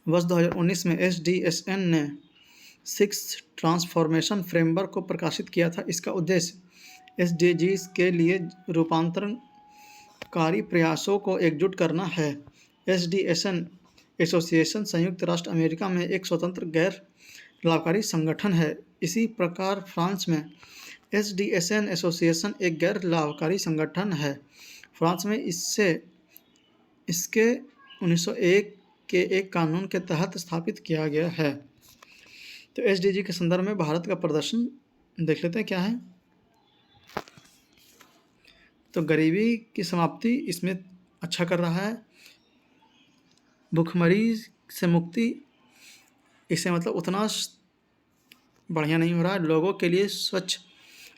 वर्ष 2019 में SDSN ने 6 ट्रांसफॉर्मेशन फ्रेमवर्क को प्रकाशित किया था। इसका उद्देश्य SDGs के लिए रूपांतरणकारी प्रयासों को एकजुट करना है। SDSN एसोसिएशन संयुक्त राष्ट्र अमेरिका में एक स्वतंत्र गैर लाभकारी संगठन है। इसी प्रकार फ्रांस में SDSN एसोसिएशन एक गैर लाभकारी संगठन है। फ्रांस में इसके 1901 के एक कानून के तहत स्थापित किया गया है। तो SDG के संदर्भ में भारत का प्रदर्शन देख लेते हैं क्या है। तो गरीबी की समाप्ति इसमें अच्छा कर रहा है, भूखमरी से मुक्ति इससे मतलब उतना बढ़िया नहीं हो रहा है। लोगों के लिए स्वच्छ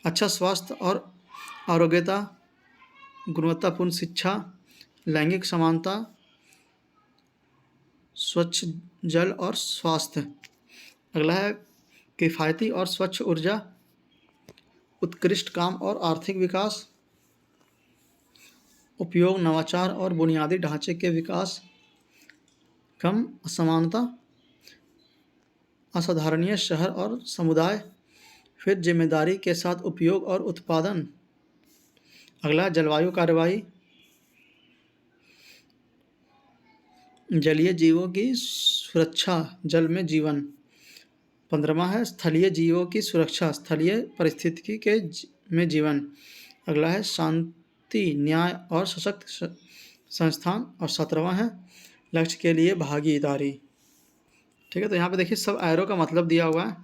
अच्छा स्वास्थ्य और आरोग्यता, गुणवत्तापूर्ण शिक्षा, लैंगिक समानता, स्वच्छ जल और स्वास्थ्य। अगला है किफ़ायती और स्वच्छ ऊर्जा, उत्कृष्ट काम और आर्थिक विकास, उपयोग, नवाचार और बुनियादी ढांचे के विकास, कम असमानता, असाधारणीय शहर और समुदाय, फिर जिम्मेदारी के साथ उपयोग और उत्पादन। अगला जलवायु कार्रवाई, जलीय जीवों की सुरक्षा, जल में जीवन। 15वां है स्थलीय जीवों की सुरक्षा, स्थलीय परिस्थितिकी में जीवन। अगला है शांति, न्याय और सशक्त संस्थान। और 17वां है लक्ष्य के लिए भागीदारी। ठीक है, तो यहाँ पे देखिए सब एरो का मतलब दिया हुआ है।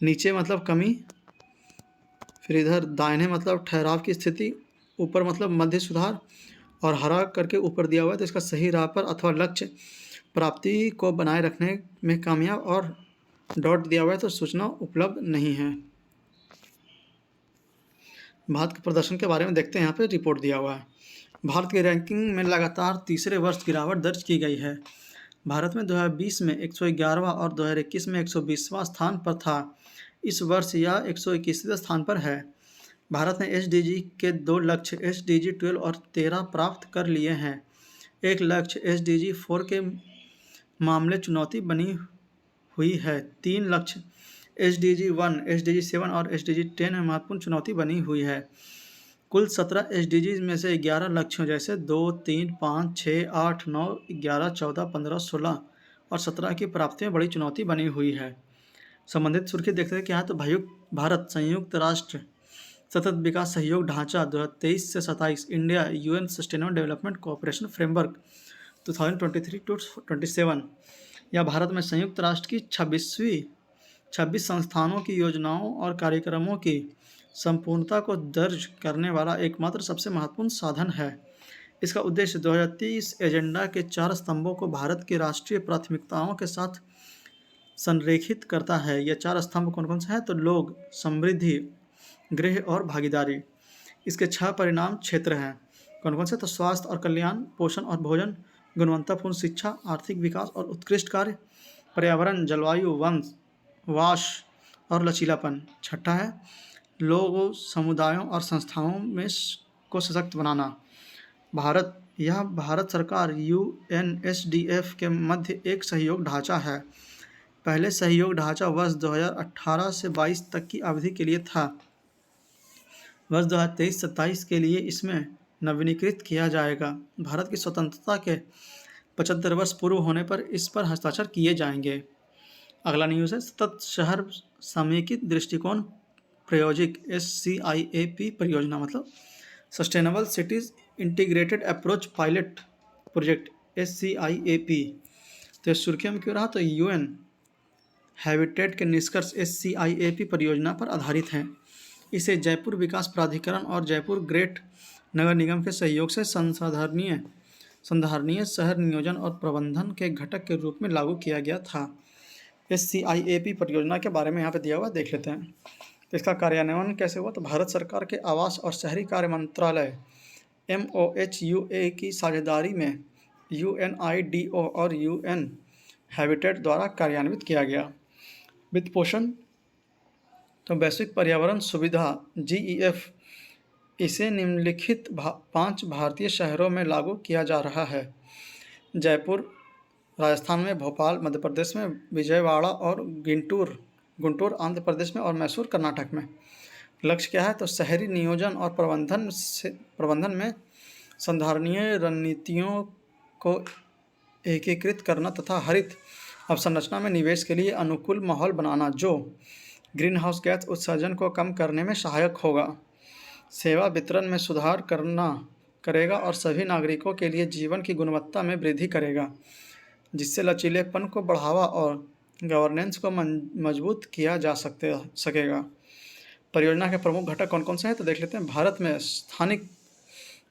नीचे मतलब कमी, फिर इधर दाहिने मतलब ठहराव की स्थिति, ऊपर मतलब मध्य सुधार, और हरा करके ऊपर दिया हुआ है तो इसका सही राह पर अथवा लक्ष्य प्राप्ति को बनाए रखने में कामयाब, और डॉट दिया हुआ है तो सूचना उपलब्ध नहीं है। भारत के प्रदर्शन के बारे में देखते हैं, यहाँ पे रिपोर्ट दिया हुआ है। भारत की रैंकिंग में लगातार तीसरे वर्ष गिरावट दर्ज की गई है। भारत में 2020 में 111वां और 2021 में 120वां स्थान पर था। इस वर्ष यह 121वें स्थान पर है। भारत ने एसडीजी के 2 लक्ष्य एसडीजी 12 और 13 प्राप्त कर लिए हैं। एक लक्ष्य एसडीजी 4 के मामले चुनौती बनी हुई है। 3 लक्ष्य एसडीजी 1, एसडीजी 7 और एसडीजी 10 में महत्वपूर्ण चुनौती बनी हुई है। कुल 17 एसडीजीज में से 11 लक्ष्यों जैसे 2, 3, 5, 6, 8, 9, 11, 14, 15, 16 और 17 की प्राप्ति में बड़ी चुनौती बनी हुई है। संबंधित सुर्खी देखते हैं क्या है, तो भारत संयुक्त राष्ट्र सतत विकास सहयोग ढांचा 2023 से 27, India UN sustainable development cooperation framework 2023-27 या भारत में संयुक्त राष्ट्र की 26 संस्थानों की योजनाओं और कार्यक्रमों की संपूर्णता को दर्ज करने वाला एकमात्र सबसे महत्वपूर्ण साधन है। इसका उद्देश्य 2030 एजेंडा के 4 स्तंभों को भारत की राष्ट्रीय प्राथमिकताओं के साथ संरेखित करता है। ये 4 स्तंभ कौन कौन से हैं, तो लोग, समृद्धि, गृह और भागीदारी। इसके 6 परिणाम क्षेत्र हैं, कौन कौन से, तो स्वास्थ्य और कल्याण, पोषण और भोजन, गुणवत्तापूर्ण शिक्षा, आर्थिक विकास और उत्कृष्ट कार्य, पर्यावरण, जलवायु, वास और लचीलापन। छठा है लोगों, समुदायों और संस्थाओं में को सशक्त बनाना। भारत सरकार यूएनएसडीएफ के मध्य एक सहयोग ढांचा है। पहले सहयोग ढांचा वर्ष 2018 से 22 तक की अवधि के लिए था। वर्ष 2023-27 के लिए इसमें नवीनीकृत किया जाएगा। भारत की स्वतंत्रता के 75 वर्ष पूर्व होने पर इस पर हस्ताक्षर किए जाएंगे। अगला न्यूज़ है सतत शहर समेकित दृष्टिकोण प्रायोजिक SCIAP परियोजना, मतलब sustainable cities integrated approach pilot project SCIAP। तो सुर्खियों में क्यों रहा, तो यूएन हैबिटेट के निष्कर्ष SCIAP परियोजना पर आधारित हैं। इसे जयपुर विकास प्राधिकरण और जयपुर ग्रेट नगर निगम के सहयोग से संधारणीय शहर नियोजन और प्रबंधन के घटक के रूप में लागू किया गया था। SCIAP परियोजना के बारे में यहाँ पे दिया हुआ, देख लेते हैं। तो इसका कार्यान्वयन कैसे हुआ, तो भारत सरकार के आवास और शहरी कार्य मंत्रालय MOHUA की साझेदारी में UNIDO और UN हैबिटेट द्वारा कार्यान्वित किया गया। वित्त पोषण, तो वैश्विक पर्यावरण सुविधा GEF, इसे निम्नलिखित 5 भारतीय शहरों में लागू किया जा रहा है। जयपुर राजस्थान में, भोपाल मध्य प्रदेश में, विजयवाड़ा और गुंटूर आंध्र प्रदेश में और मैसूर कर्नाटक में। लक्ष्य क्या है, तो शहरी नियोजन और प्रबंधन में संधारणीय रणनीतियों को एकीकृत करना तथा हरित अवसंरचना में निवेश के लिए अनुकूल माहौल बनाना जो ग्रीन हाउस गैस उत्सर्जन को कम करने में सहायक होगा। सेवा वितरण में सुधार करेगा और सभी नागरिकों के लिए जीवन की गुणवत्ता में वृद्धि करेगा, जिससे लचीलेपन को बढ़ावा और गवर्नेंस को मजबूत किया जा सकेगा। परियोजना के प्रमुख घटक कौन कौन से हैं, तो देख लेते हैं। भारत में स्थानिक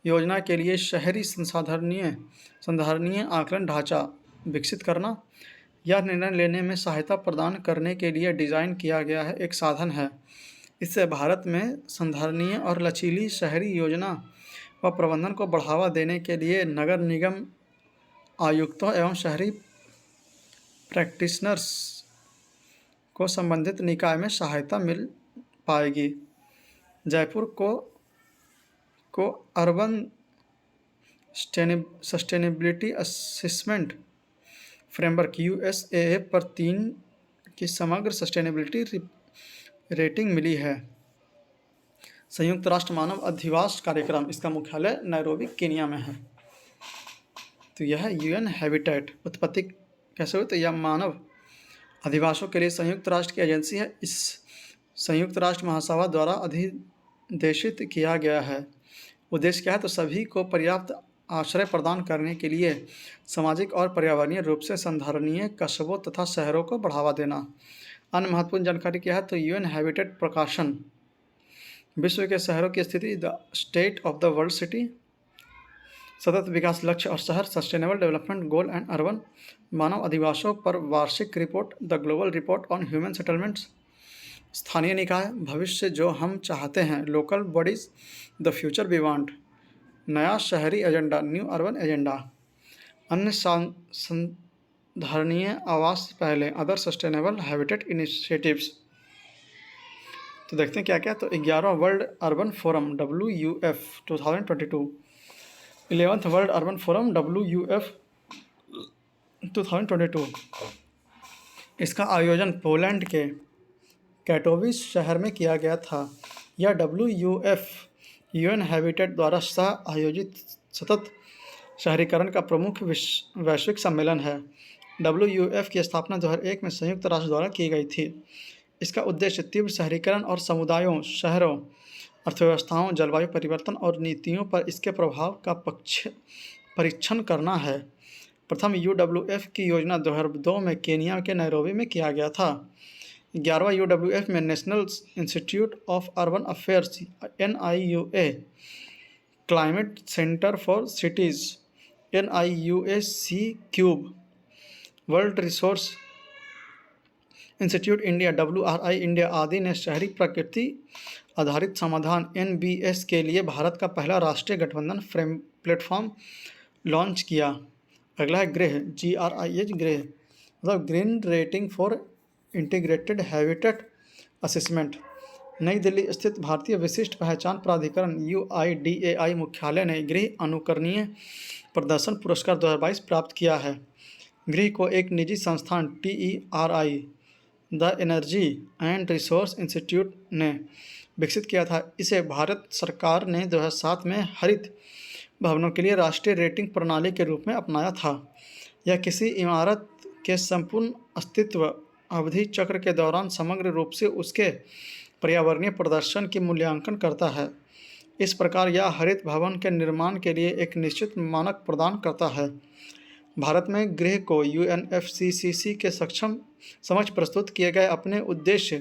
योजना के लिए शहरी संधारणीय आकलन ढांचा विकसित करना, यह निर्णय लेने में सहायता प्रदान करने के लिए डिज़ाइन किया गया है एक साधन है। इससे भारत में संधारणीय और लचीली शहरी योजना व प्रबंधन को बढ़ावा देने के लिए नगर निगम आयुक्तों एवं शहरी प्रैक्टिशनर्स को संबंधित निकाय में सहायता मिल पाएगी। जयपुर को urban sustainability assessment framework USAA पर 3 की समग्र सस्टेनेबिलिटी रेटिंग मिली है। संयुक्त राष्ट्र मानव अधिवास कार्यक्रम, इसका मुख्यालय नैरोबी केनिया में है। तो यह UN हैबिटेट उत्पत्ति कैसे हुई, तो यह मानव अधिवासों के लिए संयुक्त राष्ट्र की एजेंसी है। इस संयुक्त राष्ट्र महासभा द्वारा अधिदेशित किया गया है। उद्देश्य क्या है, तो सभी को पर्याप्त आश्रय प्रदान करने के लिए सामाजिक और पर्यावरणीय रूप से संधारणीय कस्बों तथा शहरों को बढ़ावा देना। अन्य महत्वपूर्ण जानकारी क्या है, तो UN हैबिटेट प्रकाशन विश्व के शहरों की स्थिति, the state of the world city, सतत विकास लक्ष्य और शहर, sustainable development goal and urban, मानव अधिवासों पर वार्षिक रिपोर्ट, the global report on human settlements, स्थानीय निकाय, भविष्य जो हम चाहते हैं, local bodies, the future we want, नया शहरी एजेंडा, न्यू अर्बन एजेंडा, अन्य संधारणीय आवास पहले, अदर सस्टेनेबल हैबिटेट इनिशिएटिव्स। तो देखते हैं क्या क्या, तो 11वां world urban forum WUF 2022, 11th world urban forum WUF 2022। इसका आयोजन पोलैंड के कैटोविस शहर में किया गया था। यह WUF UN हैबिटेट द्वारा सह आयोजित सतत शहरीकरण का प्रमुख वैश्विक सम्मेलन है। WUF की स्थापना 2001 में संयुक्त राष्ट्र द्वारा की गई थी। इसका उद्देश्य तीव्र शहरीकरण और समुदायों, शहरों, अर्थव्यवस्थाओं, जलवायु परिवर्तन और नीतियों पर इसके प्रभाव का परीक्षण करना है। प्रथम UWF की योजना 2002 में केनिया के नैरोबी में किया गया था। 11वां UWF में national institute of urban affairs NIUA, climate centre for cities NIUAC cube, world resource institute India WRI India आदि ने शहरी प्रकृति आधारित समाधान NBS के लिए भारत का पहला राष्ट्रीय गठबंधन प्लेटफॉर्म लॉन्च किया। अगला है गृह, GRIH गृह, मतलब green rating for integrated habitat assessment. नई दिल्ली स्थित भारतीय विशिष्ट पहचान प्राधिकरण UIDAI मुख्यालय ने गृह अनुकरणीय प्रदर्शन पुरस्कार 2022 प्राप्त किया है। गृह को एक निजी संस्थान TERI, the energy and resource institute ने विकसित किया था। इसे भारत सरकार ने 2007 में हरित भवनों के लिए राष्ट्रीय रेटिंग प्रणाली के रूप में अपनाया था। यह किसी इमारत के संपूर्ण अस्तित्व अवधि चक्र के दौरान समग्र रूप से उसके पर्यावरणीय प्रदर्शन की मूल्यांकन करता है। इस प्रकार यह हरित भवन के निर्माण के लिए एक निश्चित मानक प्रदान करता है। भारत में गृह को UNFCCC के समक्ष प्रस्तुत किए गए अपने उद्देश्य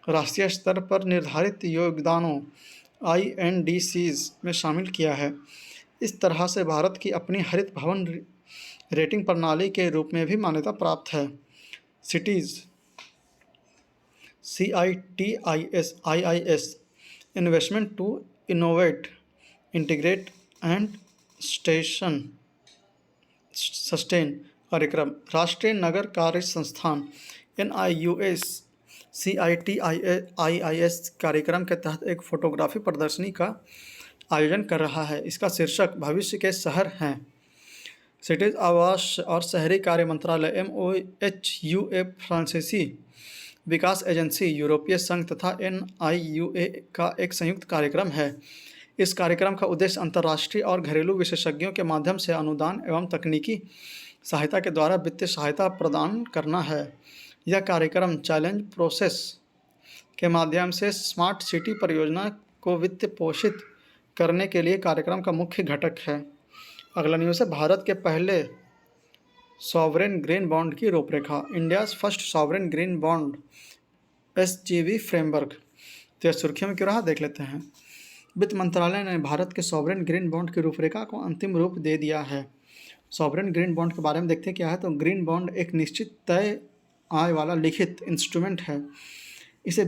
राष्ट्रीय स्तर पर निर्धारित योगदानों INDCs में शामिल किया है। इस तरह से भारत की अपनी हरित भवन रेटिंग प्रणाली के रूप में भी मान्यता प्राप्त है। Cities CITIS investment to innovate, integrate and sustain कार्यक्रम, राष्ट्रीय नगर कार्य संस्थान NIUS CITIS कार्यक्रम के तहत एक फोटोग्राफी प्रदर्शनी का आयोजन कर रहा है। इसका शीर्षक भविष्य के शहर हैं। सिटीज आवास और शहरी कार्य मंत्रालय MOHUA, फ्रांसीसी विकास एजेंसी, यूरोपीय संघ तथा NIUA का एक संयुक्त कार्यक्रम है। इस कार्यक्रम का उद्देश्य अंतर्राष्ट्रीय और घरेलू विशेषज्ञों के माध्यम से अनुदान एवं तकनीकी सहायता के द्वारा वित्तीय सहायता प्रदान करना है। यह कार्यक्रम चैलेंज प्रोसेस के माध्यम से स्मार्ट सिटी परियोजना को वित्त पोषित करने के लिए कार्यक्रम का मुख्य घटक है। अगला न्यूज़ है भारत के पहले सॉवरेन ग्रीन बॉन्ड की रूपरेखा, India's first sovereign green bond SGB framework. तो यह सुर्खियों में क्यों रहा, देख लेते हैं। वित्त मंत्रालय ने भारत के सॉवरेन ग्रीन बॉन्ड की रूपरेखा को अंतिम रूप दे दिया है। सॉवरेन ग्रीन बॉन्ड के बारे में देखते हैं क्या है। तो ग्रीन बॉन्ड एक निश्चित तय आय वाला लिखित इंस्ट्रूमेंट है। इसे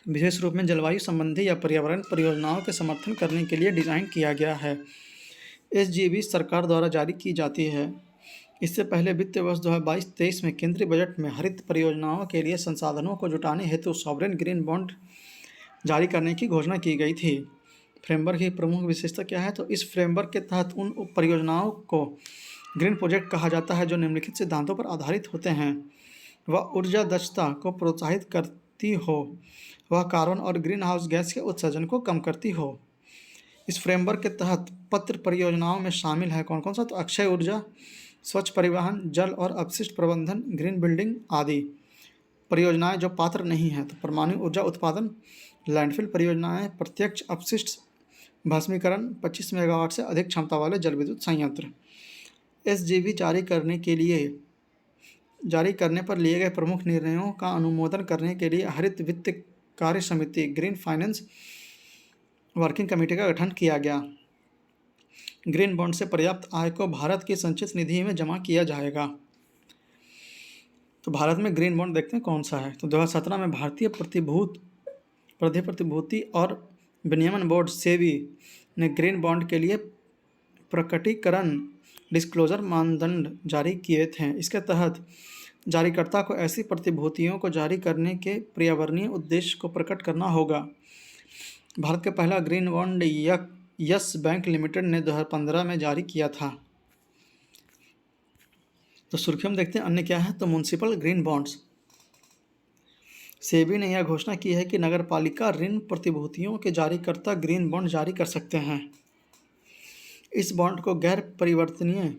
विशेष रूप में जलवायु संबंधी या पर्यावरण परियोजनाओं के समर्थन करने के लिए डिज़ाइन किया गया है। SGB सरकार द्वारा जारी की जाती है। इससे पहले वित्त वर्ष 2022-23 में केंद्रीय बजट में हरित परियोजनाओं के लिए संसाधनों को जुटाने हेतु सॉवरेन ग्रीन बॉन्ड जारी करने की घोषणा की गई थी। फ्रेमवर्क की प्रमुख विशेषता क्या है। तो इस फ्रेमवर्क के तहत उन परियोजनाओं को ग्रीन प्रोजेक्ट कहा जाता है जो निम्नलिखित सिद्धांतों पर आधारित होते हैं। वह ऊर्जा दक्षता को प्रोत्साहित करती हो, वह कार्बन और ग्रीन हाउस गैस के उत्सर्जन को कम करती हो। इस फ्रेमवर्क के तहत पत्र परियोजनाओं में शामिल है कौन कौन सा। तो अक्षय ऊर्जा, स्वच्छ परिवहन, जल और अपशिष्ट प्रबंधन, ग्रीन बिल्डिंग आदि। परियोजनाएं जो पात्र नहीं हैं तो परमाणु ऊर्जा उत्पादन, लैंडफिल परियोजनाएं, प्रत्यक्ष अपशिष्ट भस्मीकरण, 25 मेगावाट से अधिक क्षमता वाले जल विद्युत संयंत्र। SGB जारी करने पर लिए गए प्रमुख निर्णयों का अनुमोदन करने के लिए हरित वित्त कार्य समिति ग्रीन फाइनेंस वर्किंग कमेटी का गठन किया गया। ग्रीन बॉन्ड से पर्याप्त आय को भारत की संचित निधि में जमा किया जाएगा। तो भारत में ग्रीन बॉन्ड देखते हैं कौन सा है। तो 2017 में भारतीय प्रतिभूति और विनियमन बोर्ड सेबी ने ग्रीन बॉन्ड के लिए प्रकटीकरण डिस्क्लोजर मानदंड जारी किए थे। इसके तहत जारीकर्ता को ऐसी प्रतिभूतियों को जारी करने के पर्यावरणीय उद्देश्य को प्रकट करना होगा। भारत का पहला green bond yes bank limited ने 2015 में जारी किया था। तो सुर्खियों में देखते हैं अन्य क्या है। तो म्युनिसिपल ग्रीन बॉन्ड्स। सेबी ने यह घोषणा की है कि नगरपालिका ऋण प्रतिभूतियों के जारीकर्ता ग्रीन बॉन्ड जारी कर सकते हैं। इस बॉन्ड को गैर परिवर्तनीय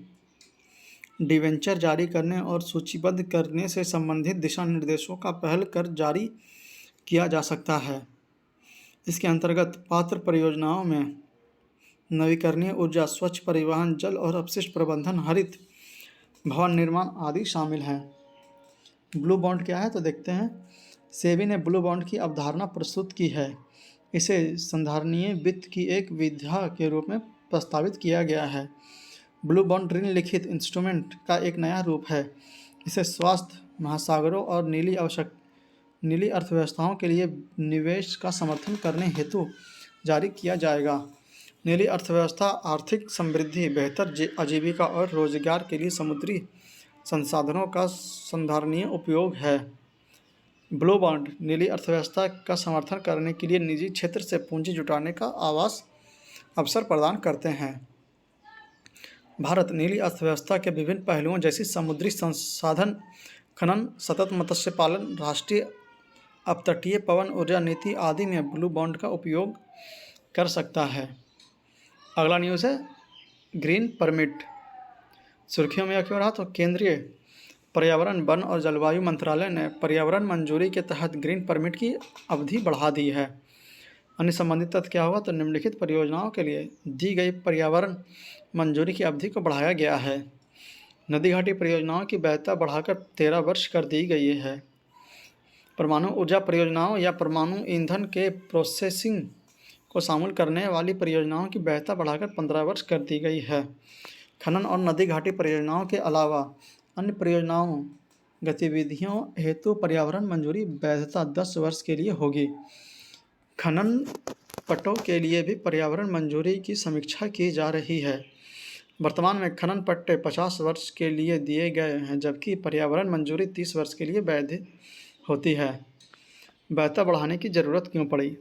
डिवेंचर जारी करने और सूचीबद्ध करने से संबंधित दिशा निर्देशों का पहल कर जारी किया जा सकता है। इसके अंतर्गत पात्र परियोजनाओं में नवीकरणीय ऊर्जा, स्वच्छ परिवहन, जल और अपशिष्ट प्रबंधन, हरित भवन निर्माण आदि शामिल हैं। ब्लू बॉन्ड क्या है। तो देखते हैं। सेबी ने ब्लू बॉन्ड की अवधारणा प्रस्तुत की है। इसे संधारणीय वित्त की एक विधा के रूप में प्रस्तावित किया गया है। ब्लू बॉन्ड ऋण लिखित इंस्ट्रूमेंट का एक नया रूप है। इसे स्वास्थ्य, महासागरों और नीली अर्थव्यवस्थाओं के लिए निवेश का समर्थन करने हेतु जारी किया जाएगा। नीली अर्थव्यवस्था आर्थिक समृद्धि, बेहतर आजीविका और रोजगार के लिए समुद्री संसाधनों का संधारणीय उपयोग है। ब्लू बॉन्ड नीली अर्थव्यवस्था का समर्थन करने के लिए निजी क्षेत्र से पूंजी जुटाने का अवसर प्रदान करते हैं। भारत नीली अर्थव्यवस्था के विभिन्न पहलुओं जैसे समुद्री संसाधन खनन, सतत मत्स्य पालन, राष्ट्रीय अपतटीय पवन ऊर्जा नीति आदि में ब्लू बॉन्ड का उपयोग कर सकता है। अगला न्यूज़ है ग्रीन परमिट। सुर्खियों में क्यों रहा। तो केंद्रीय पर्यावरण, वन और जलवायु मंत्रालय ने पर्यावरण मंजूरी के तहत ग्रीन परमिट की अवधि बढ़ा दी है। अन्य संबंधित तथ्य क्या होगा। तो निम्नलिखित परियोजनाओं के लिए दी गई पर्यावरण मंजूरी की अवधि को बढ़ाया गया है। नदी घाटी परियोजनाओं की वैधता बढ़ाकर 13 वर्ष कर दी गई है। परमाणु ऊर्जा परियोजनाओं या परमाणु ईंधन के प्रोसेसिंग को शामिल करने वाली परियोजनाओं की वैधता बढ़ाकर 15 वर्ष कर दी गई है। खनन और नदी घाटी परियोजनाओं के अलावा अन्य परियोजनाओं गतिविधियों हेतु पर्यावरण मंजूरी वैधता 10 वर्ष के लिए होगी। खनन पट्टों के लिए भी पर्यावरण मंजूरी की समीक्षा की जा रही है। वर्तमान में खनन पट्टे 50 वर्ष के लिए दिए गए हैं, जबकि पर्यावरण मंजूरी 30 वर्ष के लिए वैध होती है। वैधता बढ़ाने की ज़रूरत क्यों पड़ी।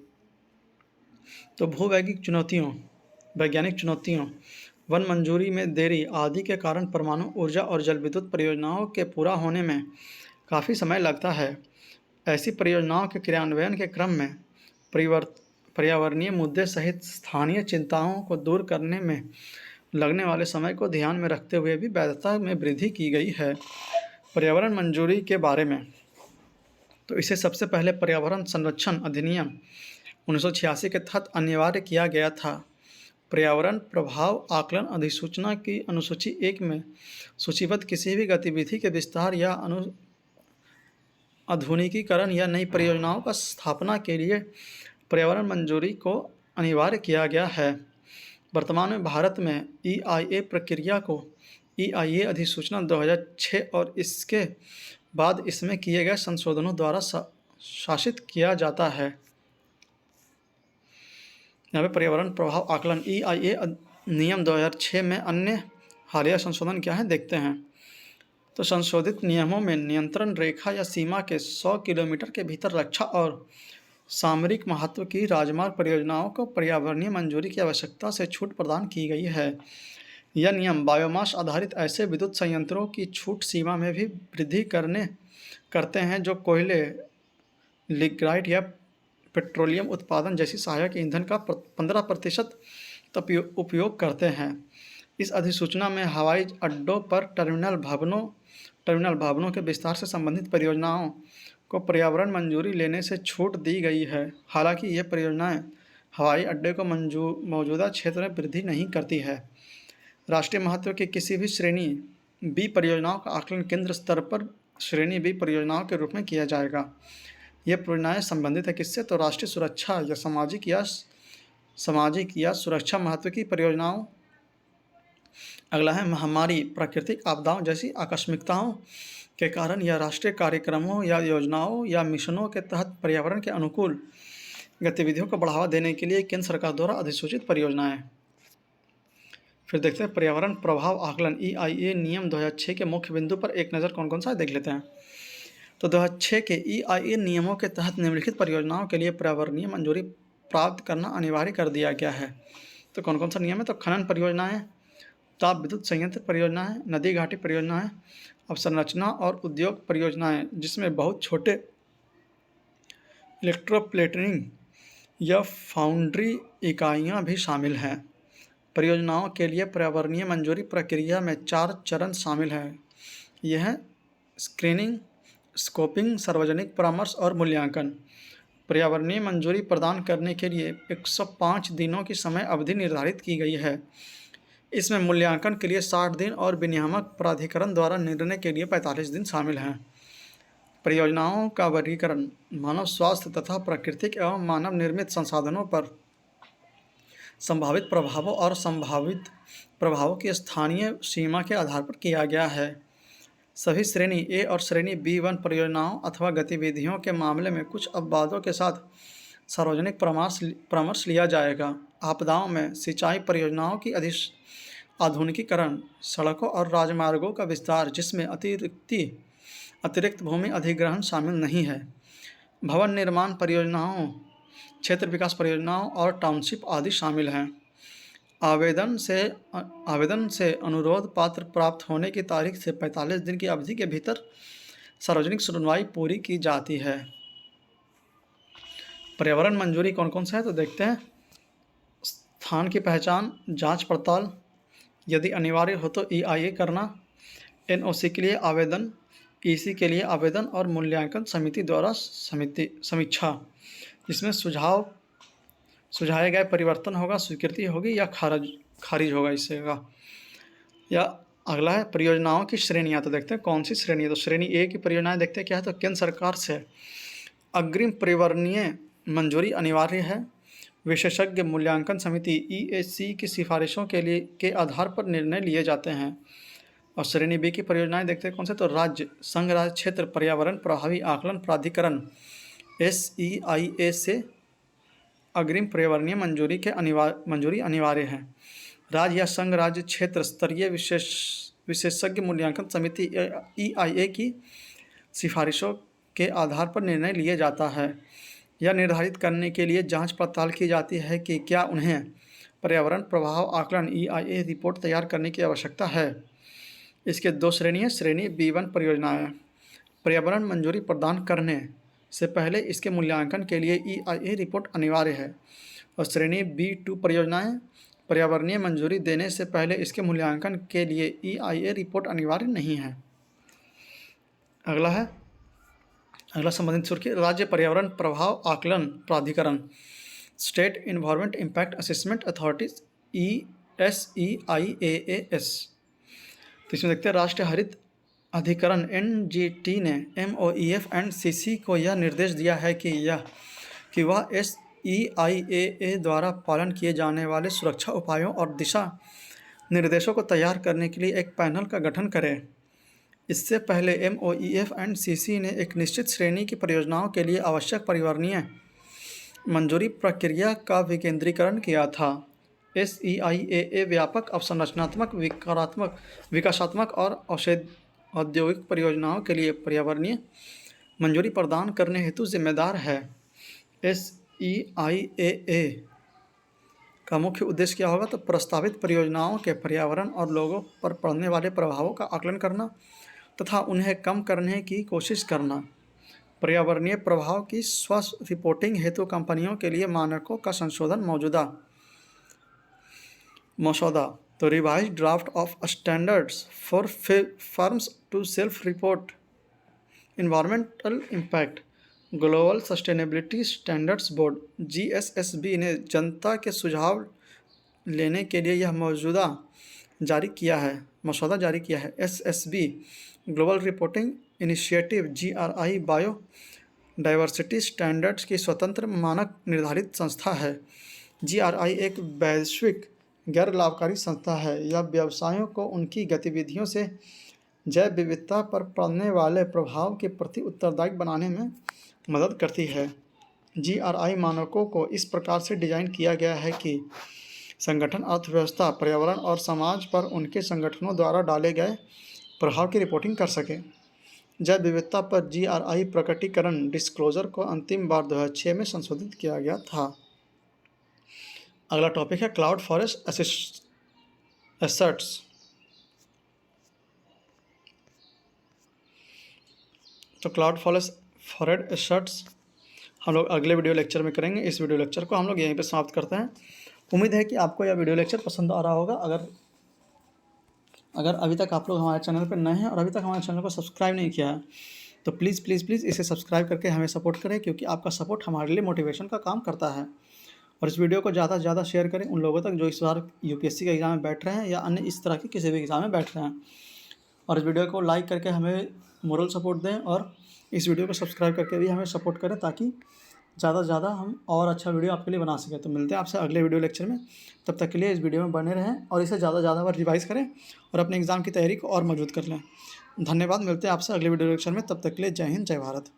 तो वैज्ञानिक चुनौतियों, वन मंजूरी में देरी आदि के कारण परमाणु ऊर्जा और जल विद्युत परियोजनाओं के पूरा होने में काफ़ी समय लगता है। ऐसी परियोजनाओं के क्रियान्वयन के क्रम में पर्यावरणीय मुद्दे सहित स्थानीय चिंताओं को दूर करने में लगने वाले समय को ध्यान में रखते हुए भी वैधता में वृद्धि की गई है। पर्यावरण मंजूरी के बारे में तो इसे सबसे पहले पर्यावरण संरक्षण अधिनियम 1986 के तहत अनिवार्य किया गया था। पर्यावरण प्रभाव आकलन अधिसूचना की अनुसूची 1 में सूचीबद्ध किसी भी गतिविधि के विस्तार या आधुनिकीकरण या नई परियोजनाओं का स्थापना के लिए पर्यावरण मंजूरी को अनिवार्य किया गया है। वर्तमान में भारत में EIA प्रक्रिया को EIA अधिसूचना 2006 और इसके बाद इसमें किए गए संशोधनों द्वारा शासित किया जाता है। यहाँ पे पर्यावरण प्रभाव आकलन EIA नियम 2006 में अन्य हालिया संशोधन क्या है देखते हैं। तो संशोधित नियमों में नियंत्रण रेखा या सीमा के 100 किलोमीटर के भीतर रक्षा और सामरिक महत्व की राजमार्ग परियोजनाओं को पर्यावरणीय मंजूरी की आवश्यकता से छूट प्रदान की गई है। यह नियम बायोमास आधारित ऐसे विद्युत संयंत्रों की छूट सीमा में भी वृद्धि करते हैं जो कोयले, लिग्नाइट या पेट्रोलियम उत्पादन जैसी सहायक ईंधन का 15% उपयोग करते हैं। इस अधिसूचना में हवाई अड्डों पर टर्मिनल भवनों के विस्तार से संबंधित परियोजनाओं को पर्यावरण मंजूरी लेने से छूट दी गई है। हालांकि ये परियोजनाएं हवाई अड्डे को मौजूदा क्षेत्र में वृद्धि नहीं करती है। राष्ट्रीय महत्व की किसी भी श्रेणी बी परियोजनाओं का आकलन केंद्र स्तर पर श्रेणी बी परियोजनाओं के रूप में किया जाएगा। ये परियोजनाएं संबंधित है किससे? तो राष्ट्रीय सुरक्षा या सामाजिक या सुरक्षा महत्व की परियोजनाओं। अगला है महामारी, प्राकृतिक आपदाओं जैसी आकस्मिकताओं के कारण या राष्ट्रीय कार्यक्रमों या योजनाओं या मिशनों के तहत पर्यावरण के अनुकूल गतिविधियों को बढ़ावा देने के लिए केंद्र सरकार द्वारा अधिसूचित परियोजनाएं। फिर देखते हैं पर्यावरण प्रभाव आकलन EIA नियम 2006 के मुख्य बिंदु पर एक नज़र कौन कौन सा है देख लेते हैं। तो 2006 के EIA नियमों के तहत निम्नलिखित परियोजनाओं के लिए पर्यावरणीय मंजूरी प्राप्त करना अनिवार्य कर दिया गया है। तो कौन कौन सा नियम है? तो खनन परियोजनाएं, ताप विद्युत संयंत्र परियोजनाएं, नदी घाटी परियोजनाएं, अवसंरचना और उद्योग परियोजनाएं जिसमें बहुत छोटे इलेक्ट्रोप्लेटिंग या फाउंड्री इकाइयां भी शामिल हैं। परियोजनाओं के लिए पर्यावरणीय मंजूरी प्रक्रिया में 4 चरण शामिल हैं। यह है स्क्रीनिंग, स्कोपिंग, सार्वजनिक परामर्श और मूल्यांकन। पर्यावरणीय मंजूरी प्रदान करने के लिए 105 दिनों की समय अवधि निर्धारित की गई है। इसमें मूल्यांकन के लिए 60 दिन और विनियामक प्राधिकरण द्वारा निर्णय के लिए 45 दिन शामिल हैं। परियोजनाओं का वर्गीकरण मानव स्वास्थ्य तथा प्राकृतिक एवं मानव निर्मित संसाधनों पर संभावित प्रभावों और संभावित प्रभावों की स्थानीय सीमा के आधार पर किया गया है। सभी श्रेणी ए और श्रेणी B1 परियोजनाओं अथवा गतिविधियों के मामले में कुछ अपवादों के साथ सार्वजनिक परामर्श लिया जाएगा। आपदाओं में सिंचाई परियोजनाओं की आधुनिकीकरण, सड़कों और राजमार्गों का विस्तार जिसमें अतिरिक्त भूमि अधिग्रहण शामिल नहीं है, भवन निर्माण परियोजनाओं, क्षेत्र विकास परियोजनाओं और टाउनशिप आदि शामिल हैं। आवेदन से अनुरोध पत्र प्राप्त होने की तारीख से 45 दिन की अवधि के भीतर सार्वजनिक सुनवाई पूरी की जाती है। पर्यावरण मंजूरी कौन कौन सा है तो देखते हैं। स्थान की पहचान, जांच पड़ताल, यदि अनिवार्य हो तो EIA करना, NOC के लिए आवेदन, EC के लिए आवेदन और मूल्यांकन समिति द्वारा समीक्षा जिसमें सुझाए गए परिवर्तन होगा, स्वीकृति होगी या खारिज होगा इससे का। या अगला है परियोजनाओं की श्रेणियाँ। तो देखते हैं कौन सी श्रेणी है। तो श्रेणी ए की परियोजनाएं देखते हैं क्या है। तो केंद्र सरकार से अग्रिम पर्यावरणीय मंजूरी अनिवार्य है। विशेषज्ञ मूल्यांकन समिति EAC की सिफारिशों के आधार पर निर्णय लिए जाते हैं। और श्रेणी बी की परियोजनाएं देखते हैं कौन से। तो राज्य संघ राज्य क्षेत्र पर्यावरण प्रभावी आकलन प्राधिकरण SEIA से अग्रिम पर्यावरणीय मंजूरी अनिवार्य है। राज्य या संघ राज्य क्षेत्र स्तरीय विशेषज्ञ मूल्यांकन समिति EIA की सिफारिशों के आधार पर निर्णय लिया जाता है। यह निर्धारित करने के लिए जांच पड़ताल की जाती है कि क्या उन्हें पर्यावरण प्रभाव आकलन EIA रिपोर्ट तैयार करने की आवश्यकता है। इसके 2 श्रेणी है। श्रेणी B1 परियोजनाएं पर्यावरण मंजूरी प्रदान करने से पहले इसके मूल्यांकन के लिए EIA रिपोर्ट अनिवार्य है। और श्रेणी B2 परियोजनाएं पर्यावरणीय मंजूरी देने से पहले इसके मूल्यांकन के लिए EIA रिपोर्ट अनिवार्य नहीं है। अगला संबंधित सुर्खी राज्य पर्यावरण प्रभाव आकलन प्राधिकरण state environment impact assessment authorities SEIAAS। तो इसमें देखते हैं राष्ट्रीय हरित अधिकरण NGT ने MOEF एंड CC को यह निर्देश दिया है कि वह SEIAA द्वारा पालन किए जाने वाले सुरक्षा उपायों और दिशा निर्देशों को तैयार करने के लिए एक पैनल का गठन करें। इससे पहले MOEF एंड CC ने एक निश्चित श्रेणी की परियोजनाओं के लिए आवश्यक पर्यावरणीय मंजूरी प्रक्रिया का विकेंद्रीकरण किया था। SEIAA व्यापक अवसंरचनात्मक विकासात्मक और औद्योगिक परियोजनाओं के लिए पर्यावरणीय मंजूरी प्रदान करने हेतु जिम्मेदार है। SEIAA का मुख्य उद्देश्य क्या होगा? तो प्रस्तावित परियोजनाओं के पर्यावरण और लोगों पर पड़ने वाले प्रभावों का आकलन करना तथा उन्हें कम करने की कोशिश करना। पर्यावरणीय प्रभाव की स्व रिपोर्टिंग हेतु कंपनियों के लिए मानकों का संशोधन मसौदा। तो revise draft of standards for firms to self report environmental impact. Global sustainability standards board GSSB ने जनता के सुझाव लेने के लिए यह मसौदा जारी किया है। SSB global reporting initiative GRI bio diversity standards की स्वतंत्र मानक निर्धारित संस्था है। GRI एक वैश्विक गैर लाभकारी संस्था है। यह व्यवसायों को उनकी गतिविधियों से जैव विविधता पर पड़ने वाले प्रभाव के प्रति उत्तरदायी बनाने में मदद करती है। GRI मानकों को इस प्रकार से डिज़ाइन किया गया है कि संगठन अर्थव्यवस्था, पर्यावरण और समाज पर उनके संगठनों द्वारा डाले गए प्रभाव की रिपोर्टिंग कर सके। जैव विविधता पर GRI प्रकटीकरण डिस्क्लोजर को अंतिम बार 2006 में संशोधित किया गया था। अगला टॉपिक है क्लाउड फॉरेस्ट एसेट्स। तो क्लाउड फॉरेस्ट एसेट्स हम लोग अगले वीडियो लेक्चर में करेंगे। इस वीडियो लेक्चर को हम लोग यहीं पे समाप्त करते हैं। उम्मीद है कि आपको यह वीडियो लेक्चर पसंद आ रहा होगा। अगर अभी तक आप लोग हमारे चैनल पर नए हैं और अभी तक हमारे चैनल को सब्सक्राइब नहीं किया है तो प्लीज़ इसे सब्सक्राइब करके हमें सपोर्ट करें, क्योंकि आपका सपोर्ट हमारे लिए मोटिवेशन का काम करता है। और इस वीडियो को ज़्यादा से ज़्यादा शेयर करें उन लोगों तक जो इस बार UPSC के एग्ज़ाम में बैठ रहे हैं या अन्य इस तरह के किसी भी एग्ज़ाम में बैठ रहे हैं। और इस वीडियो को लाइक करके हमें मोरल सपोर्ट दें और इस वीडियो को सब्सक्राइब करके भी हमें सपोर्ट करें, ताकि ज़्यादा से ज़्यादा हम और अच्छा वीडियो आपके लिए बना सकें। तो मिलते हैं आपसे अगले वीडियो लेक्चर में। तब तक के लिए इस वीडियो में बने रहें और इसे ज़्यादा से ज़्यादा बार रिवाइज़ करें और अपने एग्ज़ाम की तैयारी को और मजबूत कर लें। धन्यवाद। मिलते हैं आपसे अगले वीडियो लेक्चर में। तब तक के लिए जय हिंद, जय भारत।